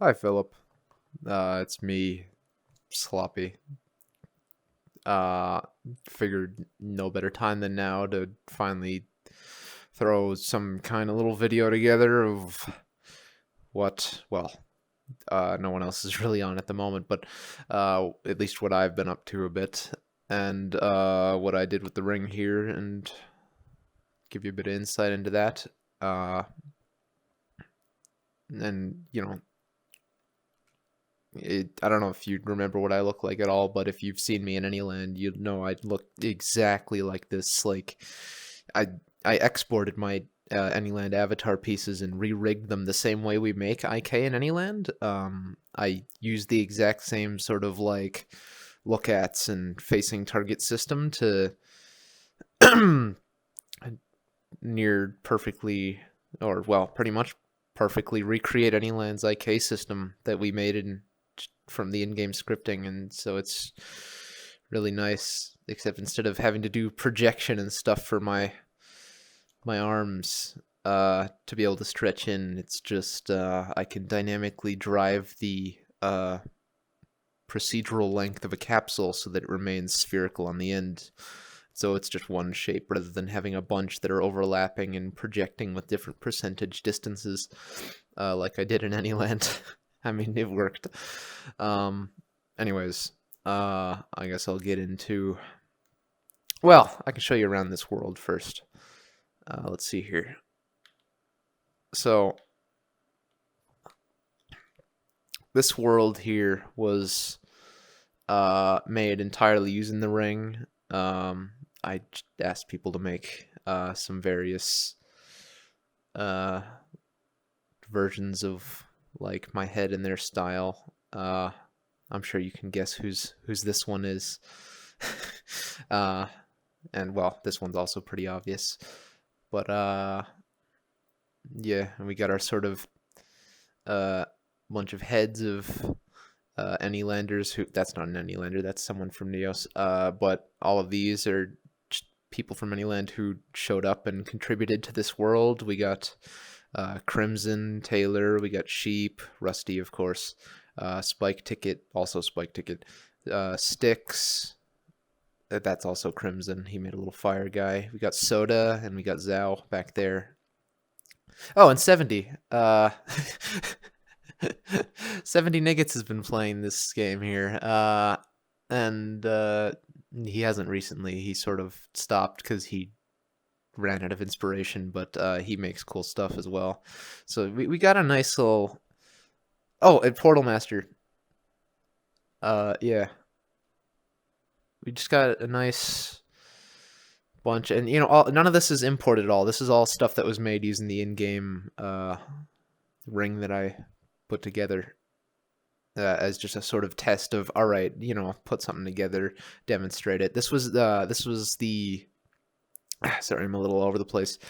Hi, Philip. It's me, Sloppy. Uh, Figured no better time than now to finally throw some kind of little video together of no one else is really on at the moment, but at least what I've been up to a bit, and what I did with the ring here, and give you a bit of insight into that. Uh, and, I don't know if you remember what I look like at all, but if you've seen me in any land, you'd know I look exactly like this. Like, I I exported my Anyland avatar pieces and re-rigged them the same way we make IK in Anyland. I used the exact same sort of like look ats and facing target system to near perfectly, or well, pretty much perfectly recreate Anyland's IK system that we made from the in-game scripting, and so it's really nice. Except instead of having to do projection and stuff for my arms to be able to stretch in, it's just I can dynamically drive the procedural length of a capsule so that it remains spherical on the end. So it's just one shape rather than having a bunch that are overlapping and projecting with different percentage distances, like I did in Anyland. I mean, it worked. Anyways, I guess I'll get into. Well, I can show you around this world first. Let's see here. So, this world here was made entirely using the ring. I asked people to make some various versions of like my head in their style. I'm sure you can guess whose this one is. And well, this one's also pretty obvious. But yeah, and we got our sort of bunch of heads of Anylanders who, that's not an Anylander, that's someone from Neos. But all of these are people from Anyland who showed up and contributed to this world. We got Crimson, Taylor, we got Sheep, Rusty, of course, Spike Ticket, also Spike Ticket, Styx, that's also Crimson. He made a little fire guy. We got Soda, and we got Zhao back there. Oh, and 70. 70 Niggets has been playing this game here. And he hasn't recently. He sort of stopped because he ran out of inspiration, but he makes cool stuff as well. So we got a nice little. Oh, and Portal Master. Yeah. We just got a nice bunch, and none of this is imported at all. This is all stuff that was made using the in-game ring that I put together as just a sort of test of, all right, put something together, demonstrate it. This was the sorry, I'm a little over the place.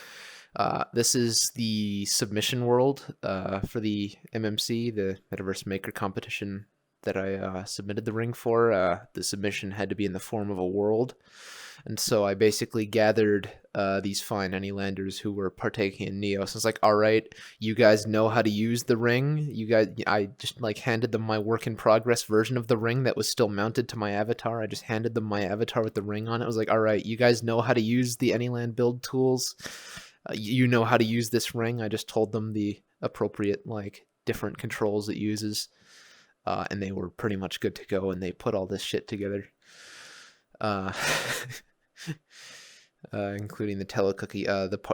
This is the submission world for the MMC, the Metaverse Maker competition that I submitted the ring for. The submission had to be in the form of a world, and so I basically gathered these fine Anylanders who were partaking in Neos. It's like, all right, you guys know how to use the ring. I just like handed them my work in progress version of the ring that was still mounted to my avatar. I just handed them my avatar with the ring on it. I was like, all right, you guys know how to use the Anyland build tools. You know how to use this ring. I just told them the appropriate like different controls it uses. And they were pretty much good to go, and they put all this shit together, including the telecookie.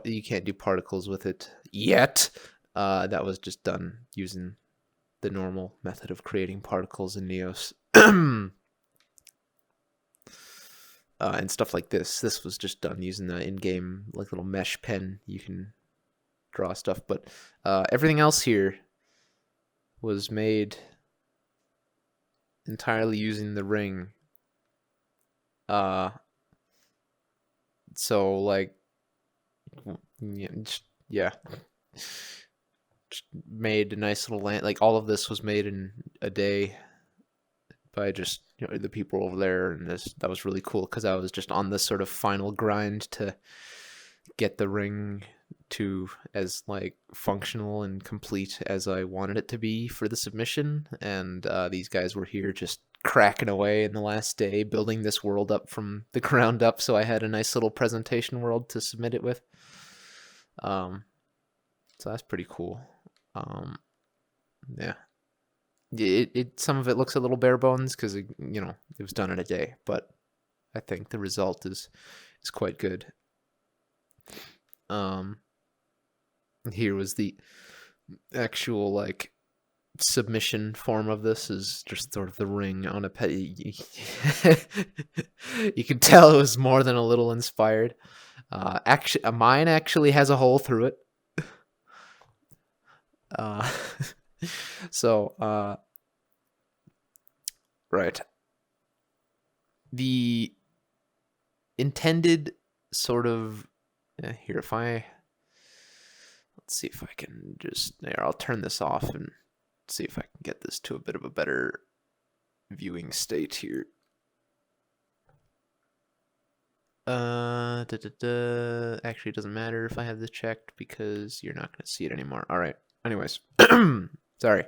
You can't do particles with it yet. That was just done using the normal method of creating particles in Neos, and stuff like this. This was just done using the in-game like little mesh pen. You can draw stuff, but everything else here was made entirely using the ring. So like, yeah, just made a nice little land. Like all of this was made in a day by just the people over there, and that was really cool because I was just on this sort of final grind to get the ring to as like functional and complete as I wanted it to be for the submission, and these guys were here just cracking away in the last day building this world up from the ground up, so I had a nice little presentation world to submit it with. So that's pretty cool. Yeah, it some of it looks a little bare bones because it was done in a day, but I think the result is quite good. Here was the actual like submission form of this, is just sort of the ring on a pet. You can tell it was more than a little inspired. Actually, mine actually has a hole through it. So, right. The intended sort of here, if I let's see if I can just there, I'll turn this off and see if I can get this to a bit of a better viewing state here. Actually, it doesn't matter if I have this checked because you're not going to see it anymore. All right. Anyways, sorry.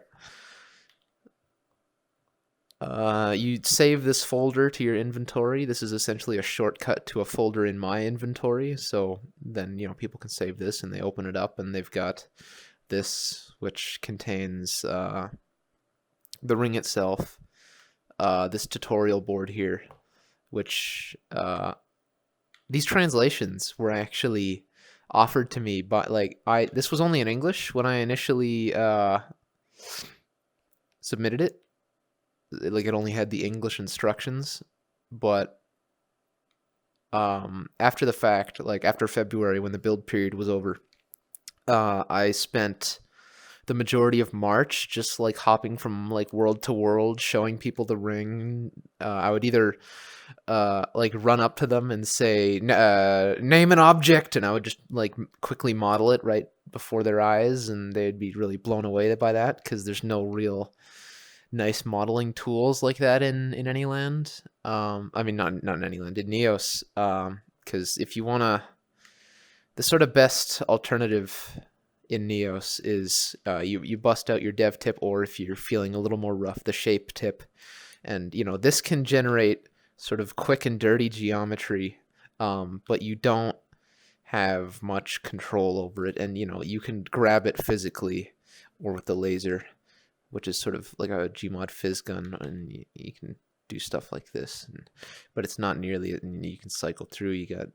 You save this folder to your inventory. This is essentially a shortcut to a folder in my inventory. So then, people can save this and they open it up and they've got this, which contains the ring itself, this tutorial board here, which these translations were actually offered to me, but this was only in English when I initially submitted it. Like, it only had the English instructions, but after the fact, like after February when the build period was over, I spent the majority of March just like hopping from like world to world, showing people the ring. I would either like run up to them and say, name an object, and I would just like quickly model it right before their eyes, and they'd be really blown away by that because there's no real nice modeling tools like that in any land. I mean, not in any land, in Neos, because if you want to, the sort of best alternative in Neos is you bust out your dev tip, or if you're feeling a little more rough, the shape tip, and this can generate sort of quick and dirty geometry, but you don't have much control over it, and you can grab it physically or with the laser, which is sort of like a Gmod Fizz gun, and you can do stuff like this, but it's not nearly it, and you can cycle through. You got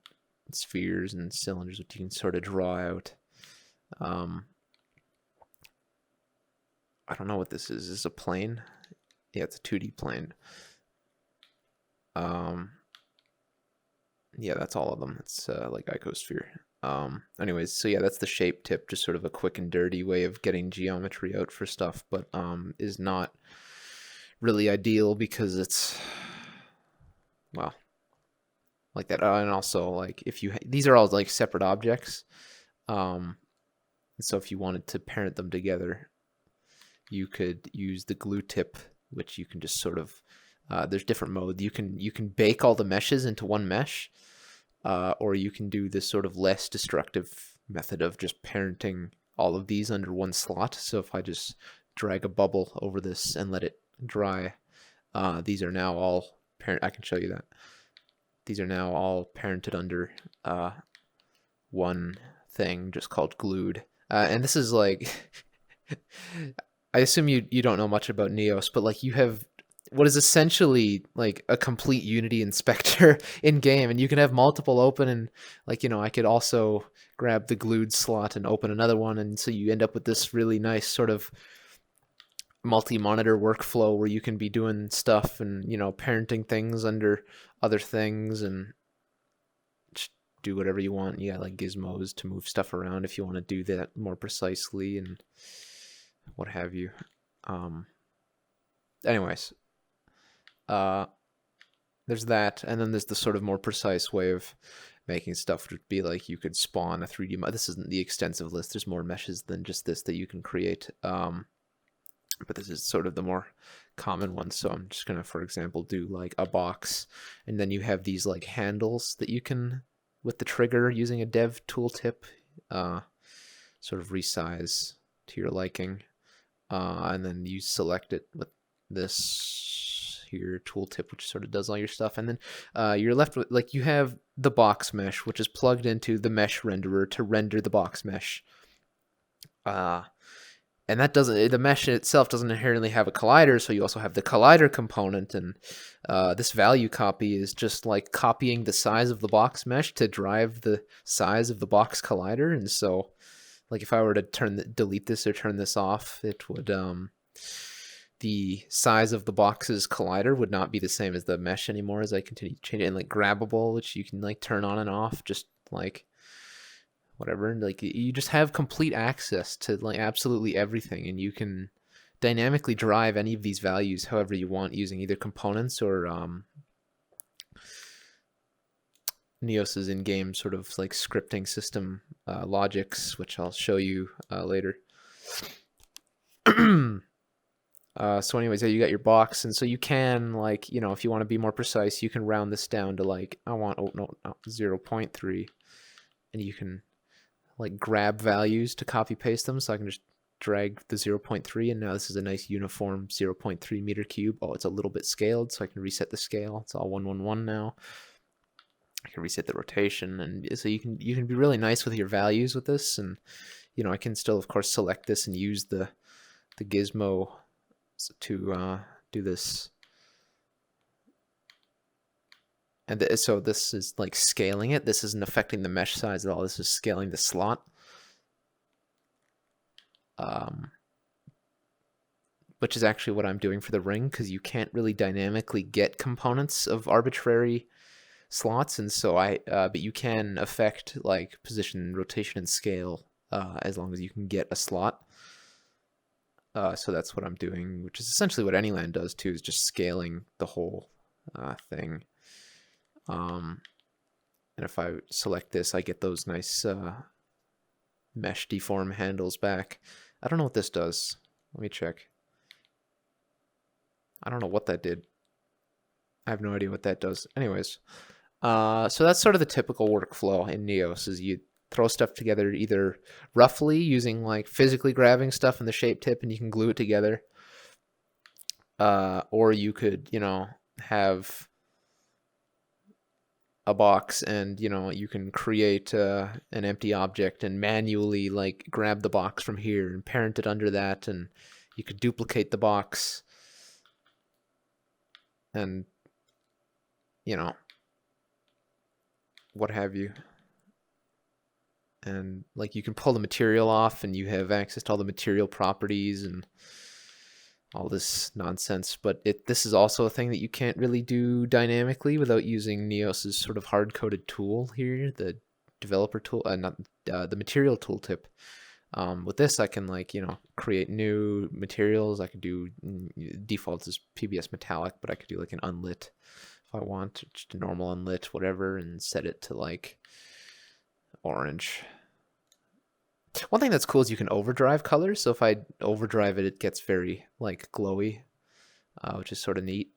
spheres and cylinders which you can sort of draw out. I don't know what this is. Is this a plane? Yeah, it's a 2D plane. Yeah, that's all of them. It's like icosphere. Anyways, so yeah, that's the shape tip, just sort of a quick and dirty way of getting geometry out for stuff, but is not really ideal because it's, well, like that. And also, like, if you these are all like separate objects, so if you wanted to parent them together, you could use the glue tip, which you can just sort of there's different modes. You can bake all the meshes into one mesh, or you can do this sort of less destructive method of just parenting all of these under one slot. So if I just drag a bubble over this and let it dry, these are now all I can show you that. These are now all parented under one thing just called glued. And this is like, I assume you don't know much about Neos, but like you have what is essentially like a complete Unity inspector in game, and you can have multiple open, and like I could also grab the glued slot and open another one, and so you end up with this really nice sort of multi-monitor workflow where you can be doing stuff and parenting things under other things and just do whatever you want. You got like gizmos to move stuff around if you want to do that more precisely and what have you. Anyways, there's that, and then there's the sort of more precise way of making stuff, which would be like you could spawn a 3D model. This isn't the extensive list. There's more meshes than just this that you can create. But this is sort of the more common one. So I'm just going to, for example, do like a box, and then you have these like handles that you can, with the trigger using a dev tooltip, sort of resize to your liking. And then you select it with this here tooltip, which sort of does all your stuff. And then you're left with, like, you have the box mesh, which is plugged into the mesh renderer to render the box mesh. And that doesn't, the mesh itself doesn't inherently have a collider, so you also have the collider component, and this value copy is just like copying the size of the box mesh to drive the size of the box collider. And so, like, if I were to delete this or turn this off, it would, the size of the box's collider would not be the same as the mesh anymore as I continue to change it. And like grabbable, which you can like turn on and off, just like whatever, like you just have complete access to like absolutely everything, and you can dynamically drive any of these values however you want using either components or Neos's in-game sort of like scripting system logics, which I'll show you later. So anyways, yeah, you got your box, and so you can, like, you know, if you want to be more precise, you can round this down to like, I want 0.3, and you can like grab values to copy paste them. So I can just drag the 0.3, and now this is a nice uniform 0.3 meter cube. Oh, it's a little bit scaled, so I can reset the scale. It's all 111 now. I can reset the rotation, and so you can be really nice with your values with this. And you know, I can still of course select this and use the gizmo to do this. And so this is like scaling it. This isn't affecting the mesh size at all. This is scaling the slot. Which is actually what I'm doing for the ring, because you can't really dynamically get components of arbitrary slots, and so but you can affect like position, rotation, and scale as long as you can get a slot. So that's what I'm doing, which is essentially what AnyLand does too, is just scaling the whole thing. And if I select this, I get those nice mesh deform handles back. I don't know what this does. Let me check. I don't know what that did. I have no idea what that does. Anyways, so that's sort of the typical workflow in Neos, is you throw stuff together either roughly using like physically grabbing stuff in the shape tip and you can glue it together, or you could, you know, have a box and, you know, you can create an empty object and manually like grab the box from here and parent it under that, and you could duplicate the box and, you know, what have you. And like you can pull the material off and you have access to all the material properties and all this nonsense. But this is also a thing that you can't really do dynamically without using Neos's sort of hard-coded tool here, the developer tool, not the material tooltip. With this, I can, like, you know, create new materials. I could do, default is PBS metallic, but I could do like an unlit if I want, just a normal unlit, whatever, and set it to like orange. One thing that's cool is you can overdrive colors. So if I overdrive it, it gets very like glowy, which is sort of neat.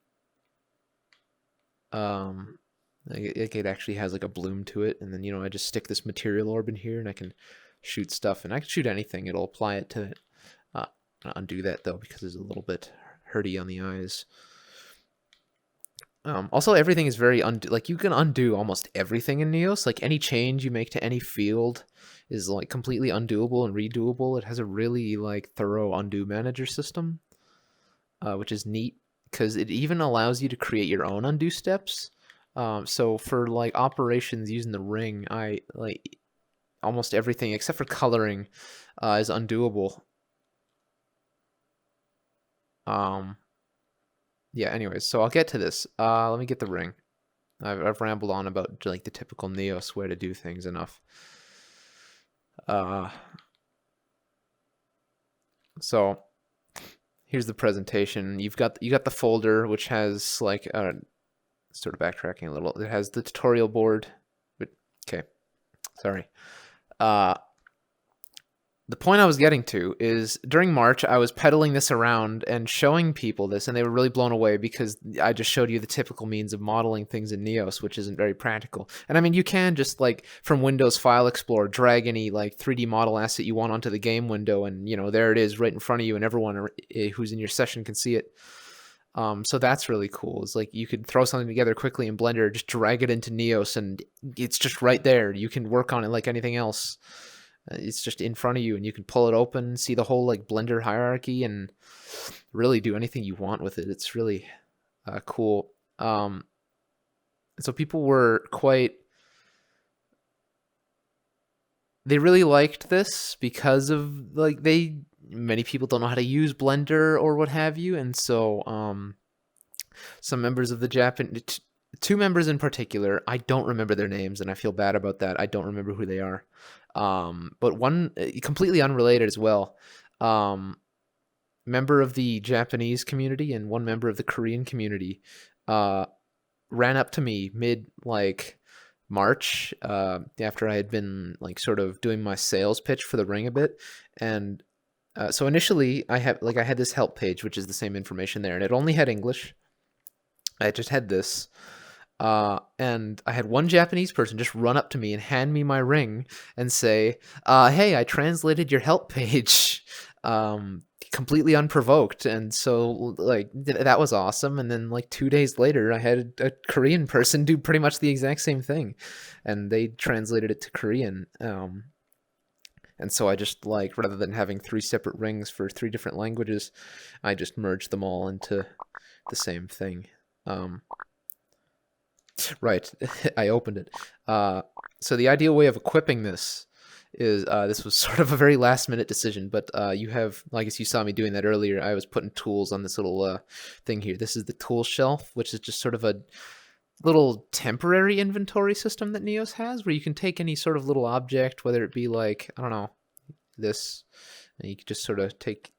It actually has like a bloom to it, and then, you know, I just stick this material orb in here, and I can shoot stuff, and I can shoot anything. It'll apply it to it. Undo that though, because it's a little bit hurty on the eyes. Also, everything is very like you can undo almost everything in Neos. Like any change you make to any field is like completely undoable and redoable. It has a really like thorough undo manager system, which is neat because it even allows you to create your own undo steps. So for like operations using the ring, I like almost everything except for coloring is undoable. Yeah, anyways, so I'll get to this. Let me get the ring. I've rambled on about like the typical Neos way to do things enough. So here's the presentation. You got the folder, which has like sort of backtracking a little. It has the tutorial board. But okay, sorry. the point I was getting to is during March, I was peddling this around and showing people this, and they were really blown away because I just showed you the typical means of modeling things in Neos, which isn't very practical. And I mean, you can just like from Windows File Explorer, drag any like 3D model asset you want onto the game window, and there it is right in front of you, and everyone who's in your session can see it. So that's really cool. It's like you could throw something together quickly in Blender, just drag it into Neos, and it's just right there. You can work on it like anything else. It's just in front of you, and you can pull it open, see the whole like Blender hierarchy, and really do anything you want with it. It's really cool. So people were they really liked this because of like many people don't know how to use Blender or what have you, and so some members of the Japanese, two members in particular, I don't remember their names, and I feel bad about that. I don't remember who they are. But one completely unrelated as well, member of the Japanese community and one member of the Korean community ran up to me mid like March after I had been like sort of doing my sales pitch for the Ring a bit, and so initially I had this help page, which is the same information there, and it only had English. I just had this. And I had one Japanese person just run up to me and hand me my Ring and say, hey, I translated your help page, completely unprovoked. And so like that was awesome. And then like 2 days later, I had a Korean person do pretty much the exact same thing, and they translated it to Korean. And so I just like, rather than having 3 separate rings for 3 different languages, I just merged them all into the same thing. Right, I opened it. So the ideal way of equipping this is, this was sort of a very last minute decision, but you have, I guess you saw me doing that earlier. I was putting tools on this little thing here. This is the tool shelf, which is just sort of a little temporary inventory system that Neos has, where you can take any sort of little object, whether it be like, I don't know, this, and you can just sort of take,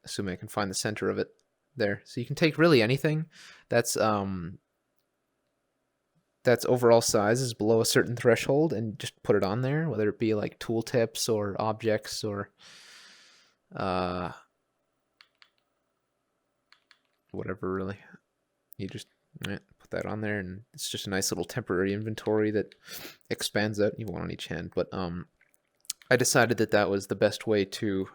assuming I can find the center of it there. So you can take really anything that's overall size is below a certain threshold and just put it on there, whether it be like tooltips or objects or whatever, really. You just put that on there, and it's just a nice little temporary inventory that expands out. You want on each hand, but I decided that was the best way to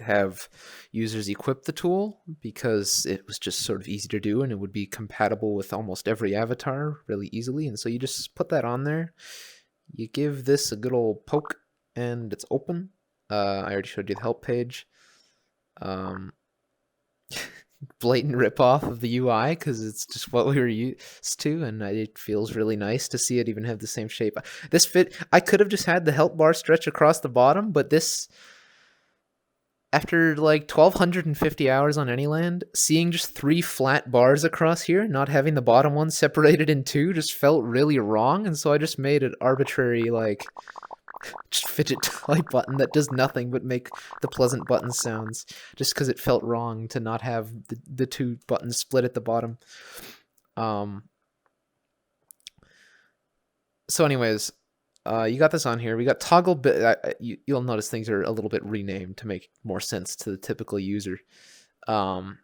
have users equip the tool, because it was just sort of easy to do, and it would be compatible with almost every avatar really easily. And so you just put that on there, you give this a good old poke, and it's open. I already showed you the help page. Blatant ripoff of the UI, because it's just what we were used to, and it feels really nice to see it even have the same shape. This fit, I could have just had the help bar stretch across the bottom, but this, after like 1,250 hours on Anyland, seeing just 3 flat bars across here, not having the bottom one separated in 2, just felt really wrong. And so I just made an arbitrary like just fidget toy button that does nothing but make the pleasant button sounds, just because it felt wrong to not have the 2 buttons split at the bottom. So anyways, you got this on here. We got toggle you'll notice things are a little bit renamed to make more sense to the typical user. So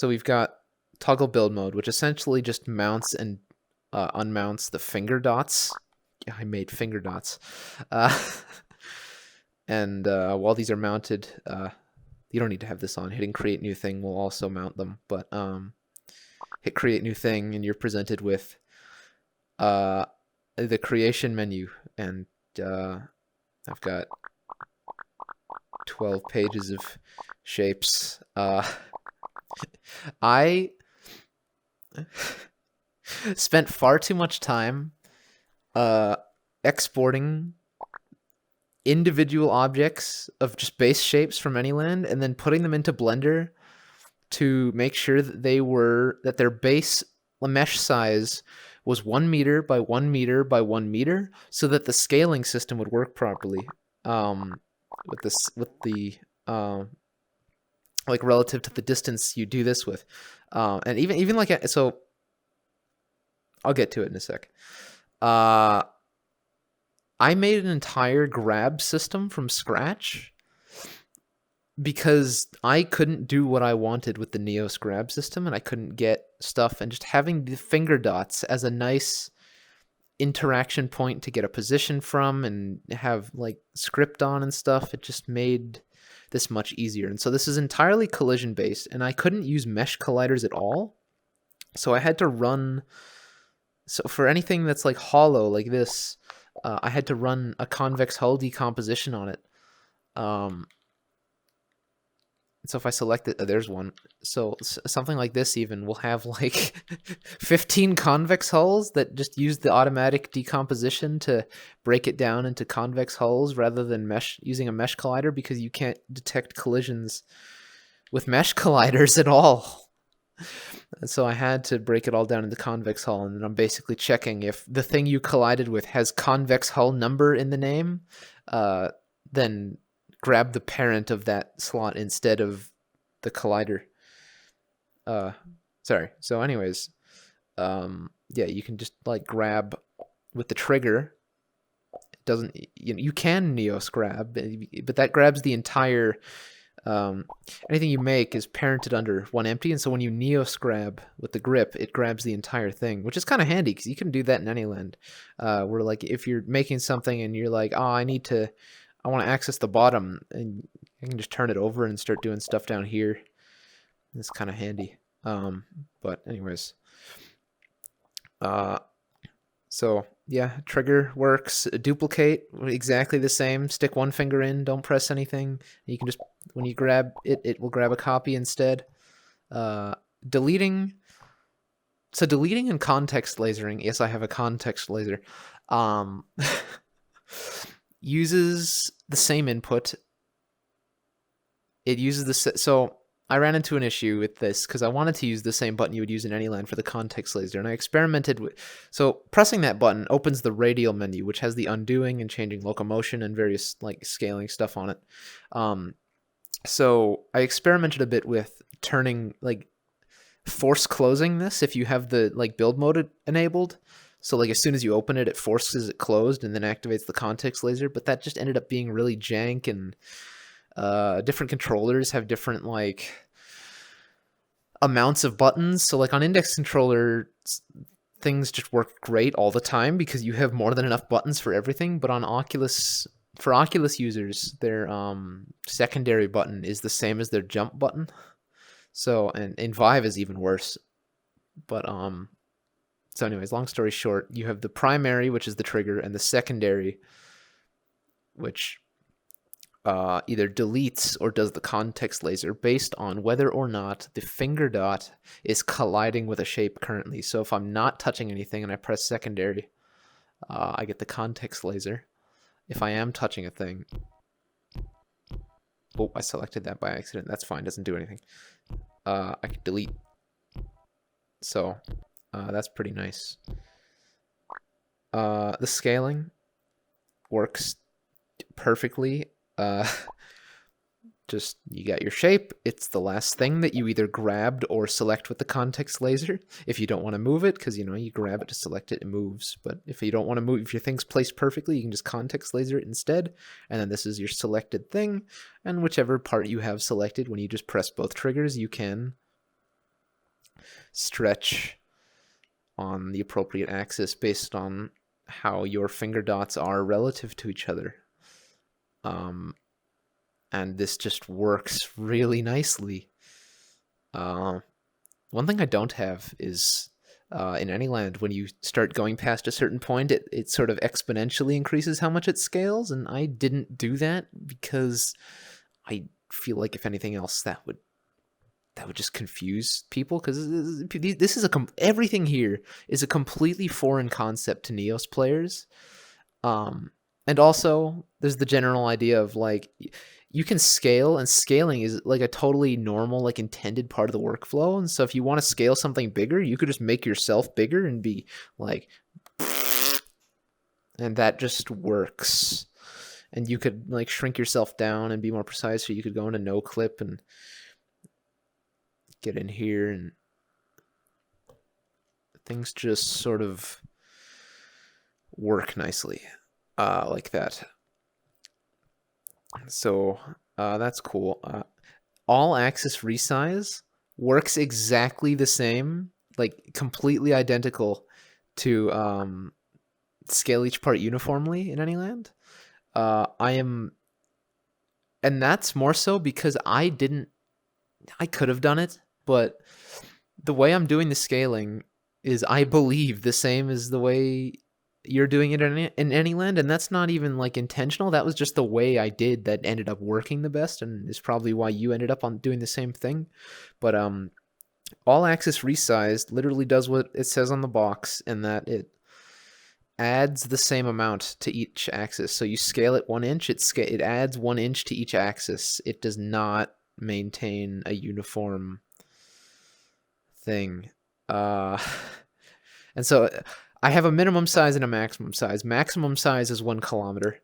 we've got toggle build mode, which essentially just mounts and unmounts the finger dots. Yeah, I made finger dots. And while these are mounted, you don't need to have this on. Hitting create new thing will also mount them, but hit create new thing, and you're presented with the creation menu, and I've got 12 pages of shapes. I spent far too much time exporting individual objects of just base shapes from Anyland and then putting them into Blender to make sure that their base mesh size was 1 meter by 1 meter by 1 meter, so that the scaling system would work properly. With the like relative to the distance you do this with, and even like, so I'll get to it in a sec. I made an entire grab system from scratch because I couldn't do what I wanted with the Neos grab system, and I couldn't get stuff, and just having the finger dots as a nice interaction point to get a position from and have like script on and stuff, it just made this much easier. And so this is entirely collision based, and I couldn't use mesh colliders at all. So I had to run, so for anything that's like hollow like this, I had to run a convex hull decomposition on it. So if I select it, there's one. So something like this even will have like 15 convex hulls that just use the automatic decomposition to break it down into convex hulls rather than using a mesh collider, because you can't detect collisions with mesh colliders at all. So I had to break it all down into convex hull, and then I'm basically checking if the thing you collided with has convex hull number in the name, then grab the parent of that slot instead of the collider. Sorry. So anyways, yeah, you can just like grab with the trigger. It doesn't, you can Neos grab, but that grabs the entire, anything you make is parented under one empty, and so when you Neos grab with the grip, it grabs the entire thing, which is kind of handy because you can do that in any land. Where like if you're making something and you're like, oh, I want to access the bottom, and I can just turn it over and start doing stuff down here. It's kind of handy. But anyways, so yeah, trigger works. Duplicate, exactly the same. Stick one finger in, don't press anything. You can just, when you grab it, it will grab a copy instead. Deleting. So deleting and context lasering. Yes, I have a context laser. Uses the same input. It uses the so I ran into an issue with this because I wanted to use the same button you would use in any land for the context laser, and I experimented with, so pressing that button opens the radial menu, which has the undoing and changing locomotion and various like scaling stuff on it. So I experimented a bit with turning, like, force closing this if you have the like build mode enabled. So like as soon as you open it, it forces it closed and then activates the context laser, but that just ended up being really jank, and different controllers have different like amounts of buttons. So like on Index controller, things just work great all the time because you have more than enough buttons for everything. But on Oculus, for Oculus users, their secondary button is the same as their jump button. So, and in Vive is even worse. But so anyways, long story short, you have the primary, which is the trigger, and the secondary, which either deletes or does the context laser based on whether or not the finger dot is colliding with a shape currently. So if I'm not touching anything and I press secondary, I get the context laser. If I am touching a thing, oh, I selected that by accident. That's fine, doesn't do anything. I can delete. So that's pretty nice. The scaling works perfectly. Just, you got your shape. It's the last thing that you either grabbed or select with the context laser. If you don't want to move it, because you grab it to select it, it moves. But if you don't want to move, if your thing's placed perfectly, you can just context laser it instead. And then this is your selected thing. And whichever part you have selected, when you just press both triggers, you can stretch on the appropriate axis based on how your finger dots are relative to each other. And this just works really nicely. One thing I don't have is in any land, when you start going past a certain point, it sort of exponentially increases how much it scales, and I didn't do that because I feel like, if anything else, that would just confuse people, because this is everything here is a completely foreign concept to Neos players. And also, there's the general idea of like, you can scale, and scaling is like a totally normal, like intended part of the workflow. And so if you want to scale something bigger, you could just make yourself bigger and be like, and that just works. And you could like shrink yourself down and be more precise. So you could go into no clip and get in here, and things just sort of work nicely. like that. So that's cool. All axis resize works exactly the same, like completely identical to scale each part uniformly in any land. I am, and that's more so because I could have done it, but the way I'm doing the scaling is, I believe, the same as the way you're doing it in any land, and that's not even like intentional. That was just the way I did that ended up working the best, and is probably why you ended up on doing the same thing. But all axis resized literally does what it says on the box, in that it adds the same amount to each axis. So you scale it 1 inch, it adds 1 inch to each axis. It does not maintain a uniform thing. And so I have a minimum size and a maximum size. Maximum size is 1 kilometer.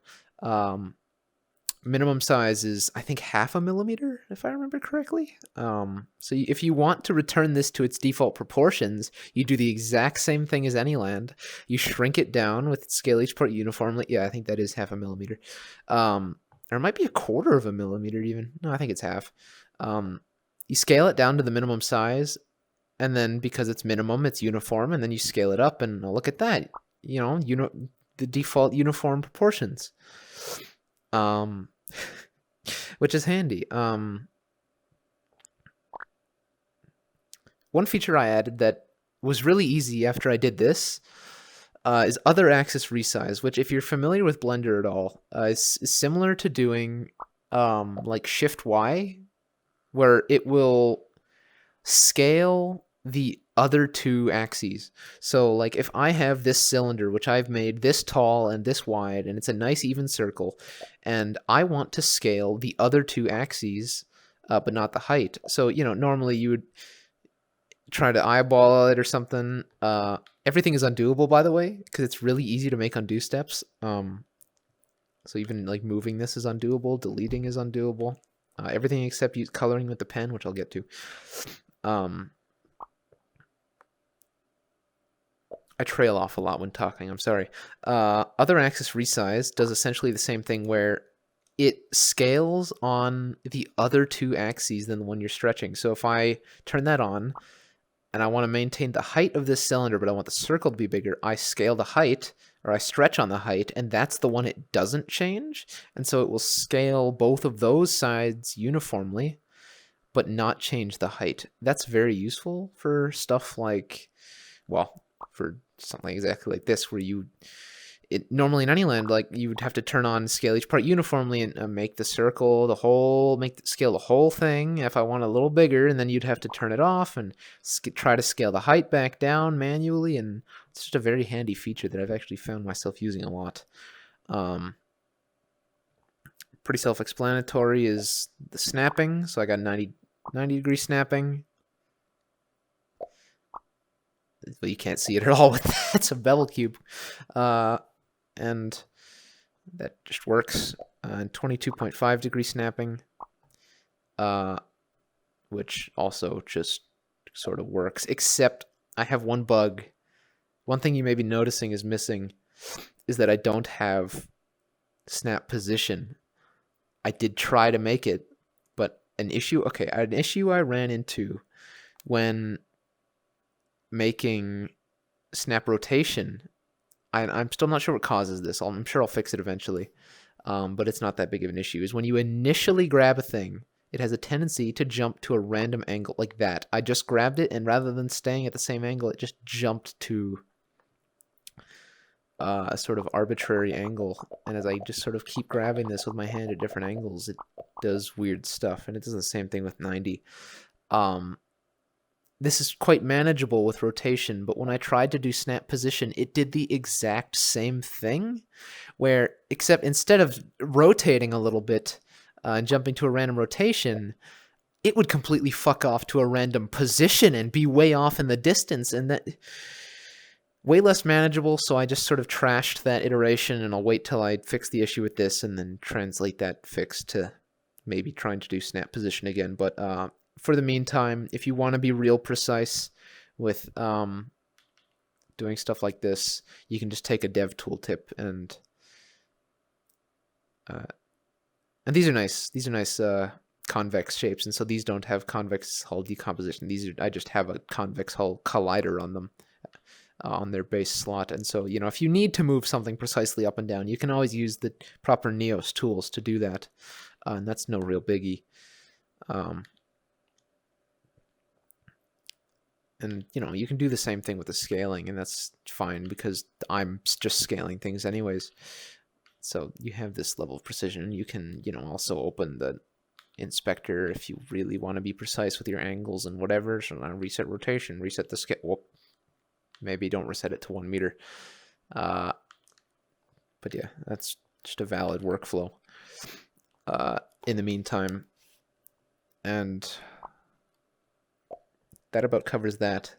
Minimum size is, I think, 0.5 millimeter, if I remember correctly. So if you want to return this to its default proportions, you do the exact same thing as any land. You shrink it down with scale each part uniformly. Yeah, I think that is 0.5 millimeter. Or it might be 1/4 millimeter even. No, I think it's half. You scale it down to the minimum size, and then because it's minimum, it's uniform, and then you scale it up, and look at that. The default uniform proportions. Which is handy. One feature I added that was really easy after I did this is other axis resize, which, if you're familiar with Blender at all, is similar to doing like Shift Y, where it will scale the other two axes. So like if I have this cylinder, which I've made this tall and this wide, and it's a nice even circle, and I want to scale the other two axes, but not the height. So, normally you would try to eyeball it or something. Everything is undoable, by the way, because it's really easy to make undo steps. So even like moving this is undoable, deleting is undoable. Everything except coloring with the pen, which I'll get to. I trail off a lot when talking, I'm sorry. Other axis resize does essentially the same thing, where it scales on the other two axes than the one you're stretching. So if I turn that on and I want to maintain the height of this cylinder, but I want the circle to be bigger, I scale the height, or I stretch on the height, and that's the one it doesn't change. And so it will scale both of those sides uniformly, but not change the height. That's very useful for stuff like, well, for something exactly like this, where normally in any land, like, you would have to turn on scale each part uniformly and make the circle scale the whole thing if I want a little bigger, and then you'd have to turn it off and try to scale the height back down manually. And it's just a very handy feature that I've actually found myself using a lot. Pretty self-explanatory is the snapping. So I got 90 degree snapping. But you can't see it at all with that. It's a bevel cube. And that just works. And 22.5 degree snapping, which also just sort of works, except I have one bug. One thing you may be noticing is missing is that I don't have snap position. I did try to make it, but an issue I ran into when making snap rotation, I'm still not sure what causes this. I'm sure I'll fix it eventually, but it's not that big of an issue, is when you initially grab a thing, it has a tendency to jump to a random angle like that. I just grabbed it, and rather than staying at the same angle, it just jumped to a sort of arbitrary angle. And as I just sort of keep grabbing this with my hand at different angles, it does weird stuff, and it does the same thing with 90. This is quite manageable with rotation, but when I tried to do snap position, it did the exact same thing, except instead of rotating a little bit and jumping to a random rotation, it would completely fuck off to a random position and be way off in the distance, and that way less manageable. So I just sort of trashed that iteration, and I'll wait till I fix the issue with this and then translate that fix to maybe trying to do snap position again. But for the meantime, if you want to be real precise with doing stuff like this, you can just take a dev tooltip and Uh, and these are nice. These are nice convex shapes, and so these don't have convex hull decomposition. These are I just have a convex hull collider on them on their base slot, and so if you need to move something precisely up and down, you can always use the proper Neos tools to do that, and that's no real biggie. And you can do the same thing with the scaling, and that's fine because I'm just scaling things anyways. So you have this level of precision. You can also open the inspector if you really want to be precise with your angles and whatever. So now reset rotation, reset the scale. Whoop. Maybe don't reset it to 1 meter. But yeah, that's just a valid workflow in the meantime. And that about covers that.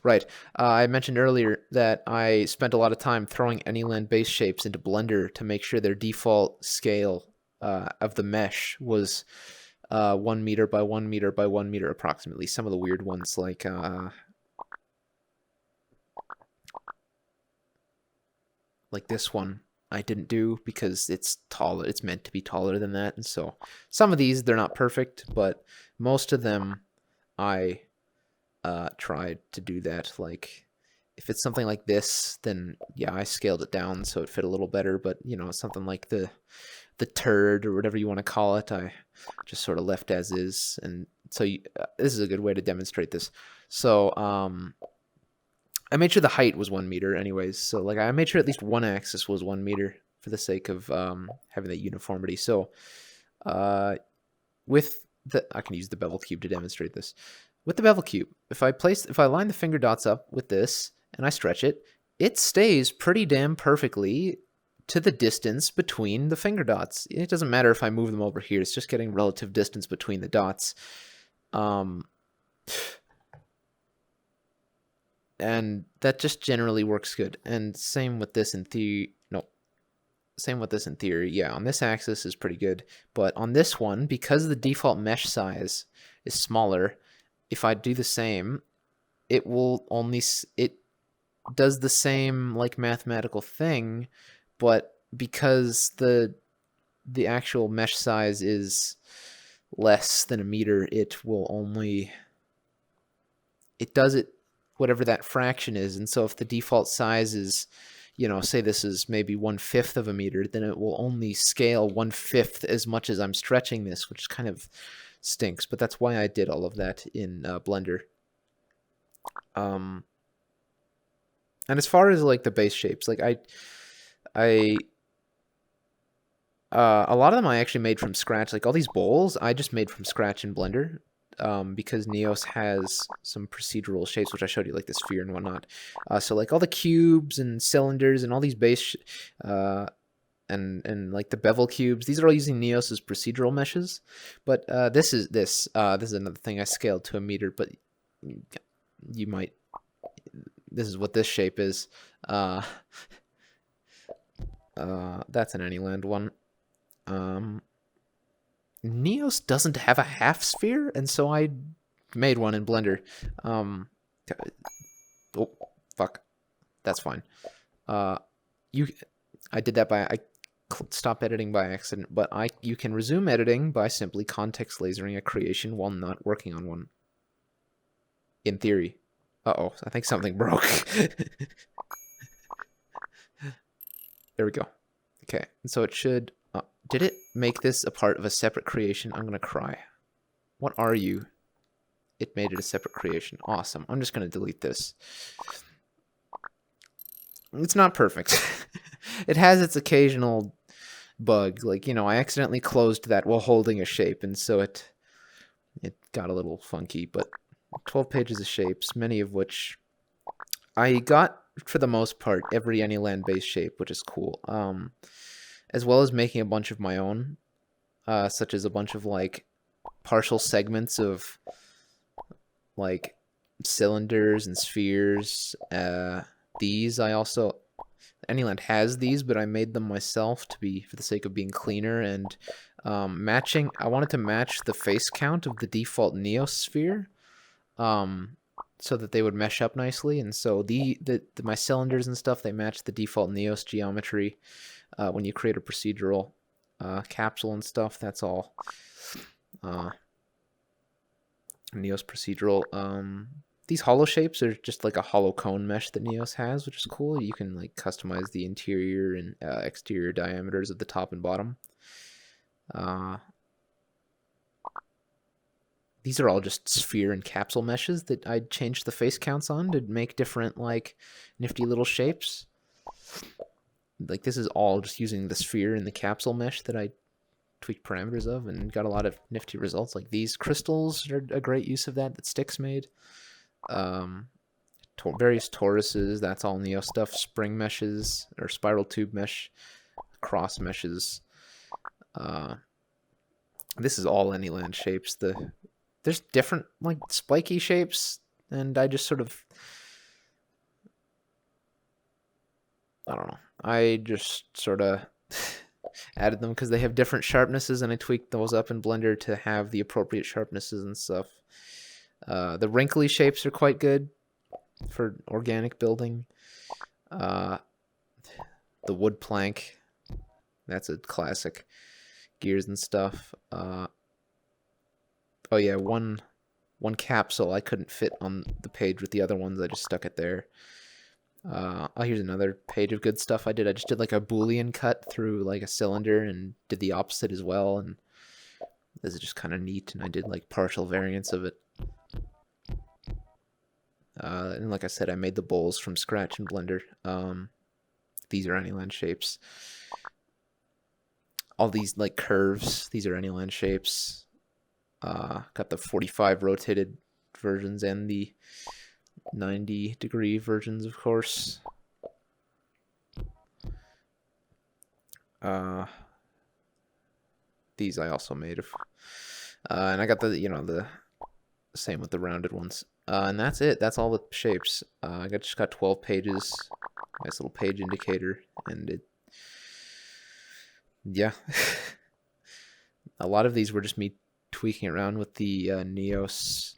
Right. I mentioned earlier that I spent a lot of time throwing Anyland base shapes into Blender to make sure their default scale of the mesh was 1 meter by 1 meter by 1 meter approximately. Some of the weird ones like this one I didn't do because it's taller. It's meant to be taller than that, and so some of these they're not perfect, but most of them I tried to do that. Like if it's something like this, then yeah, I scaled it down so it fit a little better. But something like the turd or whatever you want to call it, I just sort of left as is. And so this is a good way to demonstrate this. So I made sure the height was 1 meter anyways. So like I made sure at least one axis was 1 meter for the sake of having that uniformity. So with I can use the bevel cube to demonstrate this. With the bevel cube, if I line the finger dots up with this and I stretch it, it stays pretty damn perfectly to the distance between the finger dots. It doesn't matter if I move them over here. It's just getting relative distance between the dots. And that just generally works good. And same with this in theory. No, same with this in theory. Yeah, on this axis is pretty good. But on this one, because the default mesh size is smaller, if I do the same, it does the same like mathematical thing, but because the actual mesh size is less than 1 meter, it does it whatever that fraction is. And so if the default size is, say this is maybe 1/5 of a meter, then it will only scale 1/5 as much as I'm stretching this, which kind of stinks. But that's why I did all of that in Blender. And as far as like the base shapes, like a lot of them I actually made from scratch. Like all these bowls, I just made from scratch in Blender. Because Neos has some procedural shapes, which I showed you, like the sphere and whatnot. So like all the cubes and cylinders and all these base, and like the bevel cubes, these are all using Neos's procedural meshes. But this is another thing I scaled to 1 meter. But you might, this is what this shape is. That's an Anyland one. Neos doesn't have a half sphere, and so I made one in Blender. Oh, fuck. That's fine. I did that I stopped editing by accident, but you can resume editing by simply context lasering a creation while not working on one. In theory. Uh-oh, I think something broke. There we go. Okay, and so it should... did it make this a part of a separate creation? I'm going to cry. What are you? It made it a separate creation. Awesome. I'm just going to delete this. It's not perfect. It has its occasional bug. Like, I accidentally closed that while holding a shape, and so it got a little funky. But 12 pages of shapes, many of which I got, for the most part, every Anyland-based shape, which is cool. As well as making a bunch of my own, such as a bunch of like partial segments of like cylinders and spheres. These I also, Anyland has these, but I made them myself for the sake of being cleaner and matching. I wanted to match the face count of the default Neos sphere. so that they would mesh up nicely. And so my cylinders and stuff, they match the default Neos geometry. When you create a procedural capsule and stuff, that's all Neos procedural. These hollow shapes are just like a hollow cone mesh that Neos has, which is cool. You can like customize the interior and exterior diameters of the top and bottom. These are all just sphere and capsule meshes that I changed the face counts on to make different like nifty little shapes. Like this is all just using the sphere and the capsule mesh that I tweaked parameters of and got a lot of nifty results. Like these crystals are a great use of that Styx made. Various toruses, that's all Neo stuff. Spring meshes or spiral tube mesh, cross meshes. This is all Anyland shapes. There's different like spiky shapes, and I just sort of, I don't know. I just sort of added them because they have different sharpnesses, and I tweaked those up in Blender to have the appropriate sharpnesses and stuff. The wrinkly shapes are quite good for organic building. The wood plank, that's a classic. Gears and stuff. Oh yeah, one capsule I couldn't fit on the page with the other ones. I just stuck it there. Oh, here's another page of good stuff I did. I just did like a Boolean cut through like a cylinder and did the opposite as well. And this is just kind of neat. And I did like partial variants of it. And like I said, I made the bowls from scratch in Blender. These are Anyland shapes. All these like curves, these are Anyland shapes. Got the 45 rotated versions and the 90-degree versions, of course. These I also made of, and I got the the same with the rounded ones. And that's it. That's all the shapes. I just got 12 pages. Nice little page indicator, and it. Yeah. A lot of these were just me tweaking around with the Neos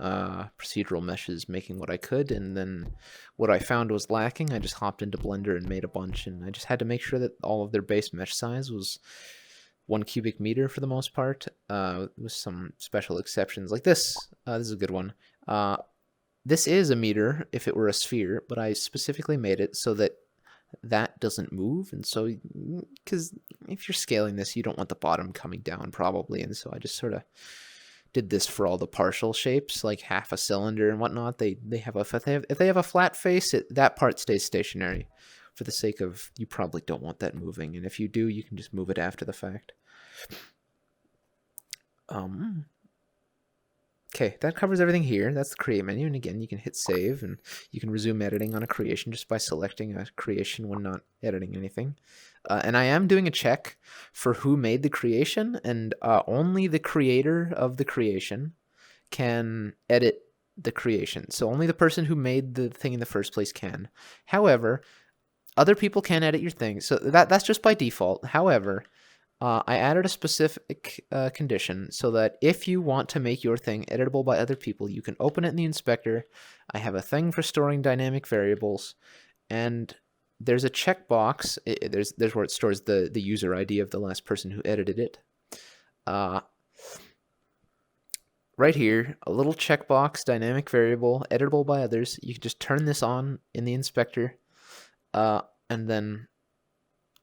procedural meshes, making what I could, and then what I found was lacking. I just hopped into Blender and made a bunch, and I just had to make sure that all of their base mesh size was 1 cubic meter for the most part, with some special exceptions like this. This is a good one. This is a meter if it were a sphere, but I specifically made it so that that doesn't move. And so, because if you're scaling this, you don't want the bottom coming down probably. And so I just sort of did this for all the partial shapes, like half a cylinder and whatnot. They have if they have a flat face, that part stays stationary. For the sake of, you probably don't want that moving, and if you do, you can just move it after the fact. Okay, that covers everything here. That's the create menu, and again, you can hit save, and you can resume editing on a creation just by selecting a creation when not editing anything. And I am doing a check for who made the creation, and only the creator of the creation can edit the creation. So only the person who made the thing in the first place can. However, other people can edit your thing, so that's just by default. However, I added a specific condition so that if you want to make your thing editable by other people, you can open it in the inspector. I have a thing for storing dynamic variables, and there's a checkbox. There's where it stores the user ID of the last person who edited it. Right here, a little checkbox, dynamic variable, editable by others. You can just turn this on in the inspector. And then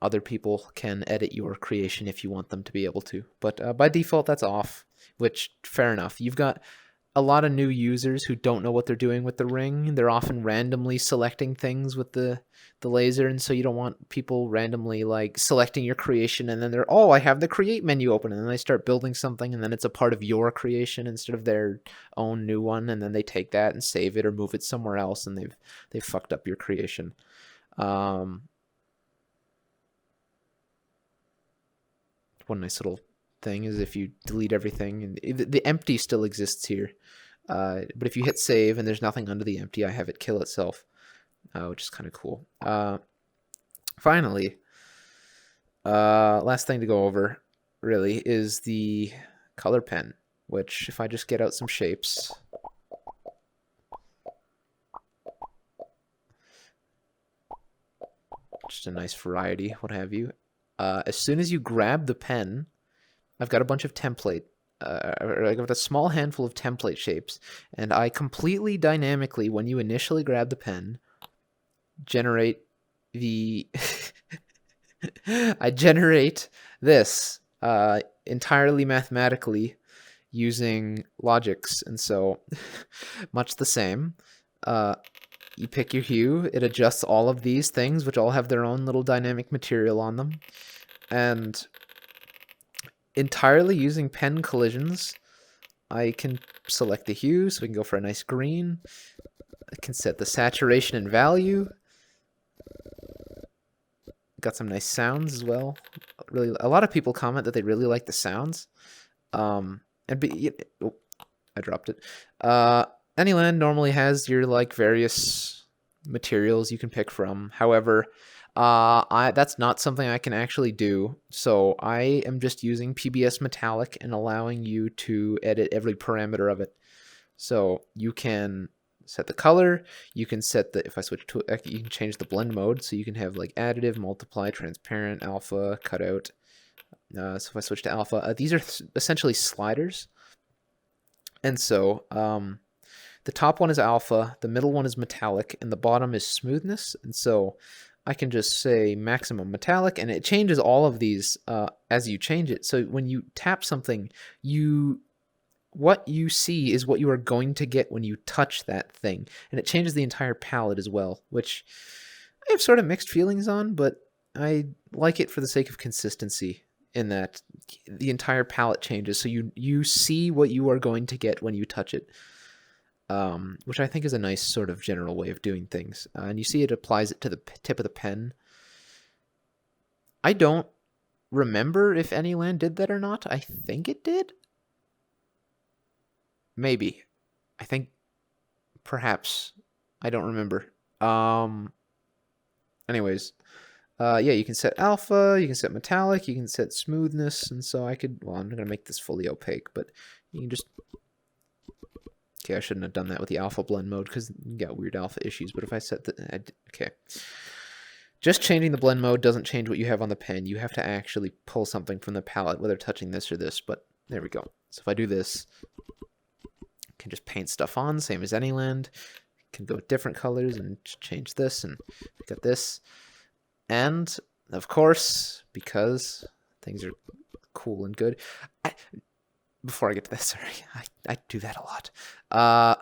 other people can edit your creation if you want them to be able to. But by default, that's off, which, fair enough. You've got a lot of new users who don't know what they're doing with the ring. They're often randomly selecting things with the laser, and so you don't want people randomly like selecting your creation, and then they're, oh, I have the create menu open, and then they start building something, and then it's a part of your creation instead of their own new one, and then they take that and save it or move it somewhere else, and they've fucked up your creation. One nice little thing is if you delete everything, and the empty still exists here, but if you hit save and there's nothing under the empty, I have it kill itself, which is kind of cool. Finally, last thing to go over really is the color pen. which if I just get out some shapes, just a nice variety, what have you. As soon as you grab the pen, I've got a bunch of template, I've got a small handful of template shapes, and I completely dynamically, when you initially grab the pen, generate the I generate this entirely mathematically using logics, and so much the same. You pick your hue, it adjusts all of these things, which all have their own little dynamic material on them, and entirely using pen collisions, I can select the hue, so we can go for a nice green. I can set the saturation and value. Got some nice sounds as well. Really, a lot of people comment that they really like the sounds. Oh, I dropped it. Anyland normally has your like various materials you can pick from. However, that's not something I can actually do. So I am just using PBS Metallic and allowing you to edit every parameter of it. So you can set the color, you can set the, if I switch to, you can change the blend mode, so you can have like additive, multiply, transparent, alpha, cutout. So if I switch to alpha, these are essentially sliders. And so the top one is alpha, the middle one is metallic, and the bottom is smoothness. And so I can just say maximum metallic, and it changes all of these as you change it. So when you tap something, what you see is what you are going to get when you touch that thing. And it changes the entire palette as well, which I have sort of mixed feelings on, but I like it for the sake of consistency in that the entire palette changes. So you see what you are going to get when you touch it, which I think is a nice sort of general way of doing things. And you see it applies it to the tip of the pen. I don't remember if Anyland did that or not. I think it did. Maybe. I think perhaps. I don't remember. Anyways, yeah, you can set alpha, you can set metallic, you can set smoothness, and so I could, well, I'm going to make this fully opaque, but you can just, okay, I shouldn't have done that with the alpha blend mode because you got weird alpha issues, but if I set the, okay. Just changing the blend mode doesn't change what you have on the pen. You have to actually pull something from the palette, whether touching this or this, but there we go. So if I do this, can just paint stuff on, same as Anyland. Can go with different colors and change this and got this. And of course, because things are cool and good, before I get to this, sorry, I do that a lot.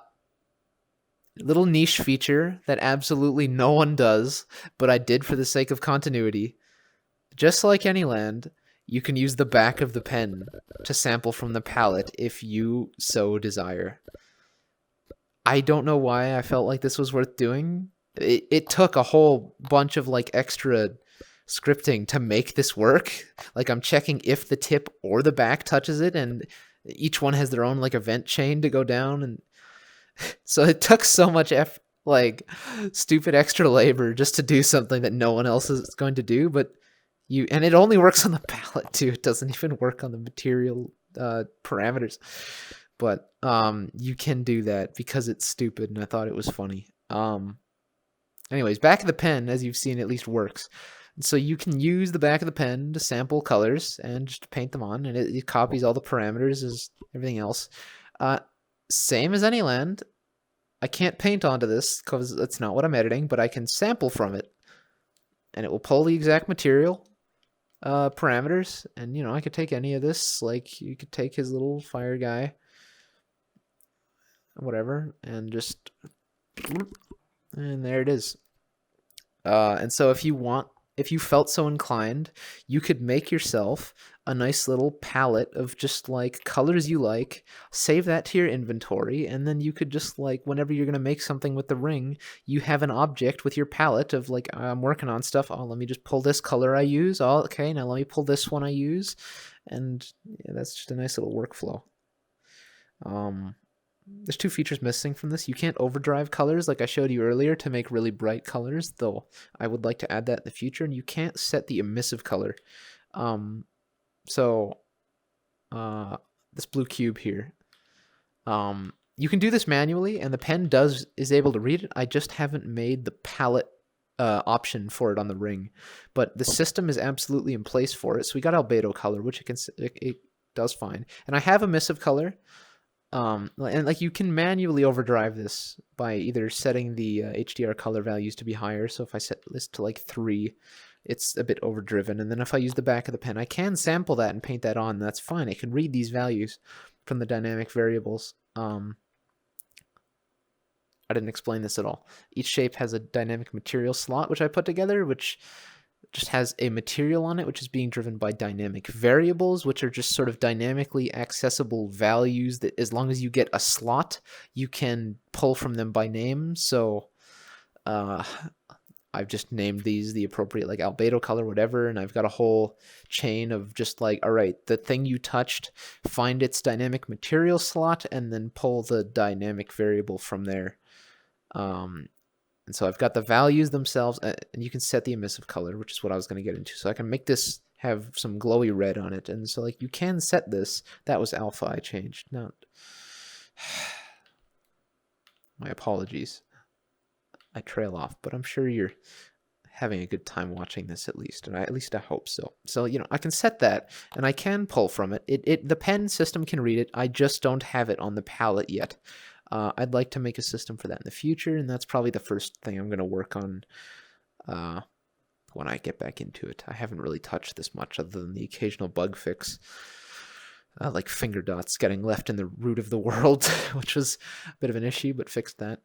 Little niche feature that absolutely no one does, but I did for the sake of continuity. Just like Anyland, you can use the back of the pen to sample from the palette if you so desire. I don't know why I felt like this was worth doing. It took a whole bunch of like extra scripting to make this work. Like I'm checking if the tip or the back touches it, and each one has their own like event chain to go down, and so it took so much like stupid extra labor just to do something that no one else is going to do, but and it only works on the palette too. It doesn't even work on the material parameters. But you can do that because it's stupid, and I thought it was funny. Anyways, back of the pen, as you've seen, at least works. So you can use the back of the pen to sample colors and just paint them on, and it copies all the parameters as everything else. Same as Anyland. I can't paint onto this because that's not what I'm editing, but I can sample from it, and it will pull the exact material parameters. And you know, I could take any of this. Like you could take his little fire guy, whatever, and just, and there it is. And so if you felt so inclined, you could make yourself a nice little palette of just like colors you like, save that to your inventory, and then you could just like, whenever you're going to make something with the ring, you have an object with your palette of like, I'm working on stuff. Oh, let me just pull this color I use. Oh, okay, now let me pull this one I use. And yeah, that's just a nice little workflow. There's two features missing from this. You can't overdrive colors like I showed you earlier to make really bright colors, though I would like to add that in the future. And you can't set the emissive color. So this blue cube here, You can do this manually, and the pen is able to read it. I just haven't made the palette option for it on the ring, but the system is absolutely in place for it. So we got albedo color, which it does fine, and I have emissive color. And like you can manually overdrive this by either setting the HDR color values to be higher. So if I set this to like 3, it's a bit overdriven. And then if I use the back of the pen, I can sample that and paint that on. That's fine. I can read these values from the dynamic variables. I didn't explain this at all. Each shape has a dynamic material slot, which I put together, which just has a material on it, which is being driven by dynamic variables, which are just sort of dynamically accessible values that as long as you get a slot, you can pull from them by name. So I've just named these the appropriate like albedo color, whatever, and I've got a whole chain of just like, all right, the thing you touched, find its dynamic material slot, and then pull the dynamic variable from there. And so I've got the values themselves, and you can set the emissive color, which is what I was going to get into. So I can make this have some glowy red on it. And so like you can set this. That was alpha I changed. Not my apologies. I trail off, but I'm sure you're having a good time watching this at least, and at least I hope so. So, you know, I can set that, and I can pull from it. The pen system can read it. I just don't have it on the palette yet. I'd like to make a system for that in the future, and that's probably the first thing I'm going to work on when I get back into it. I haven't really touched this much other than the occasional bug fix, like finger dots getting left in the root of the world, which was a bit of an issue, but fixed that.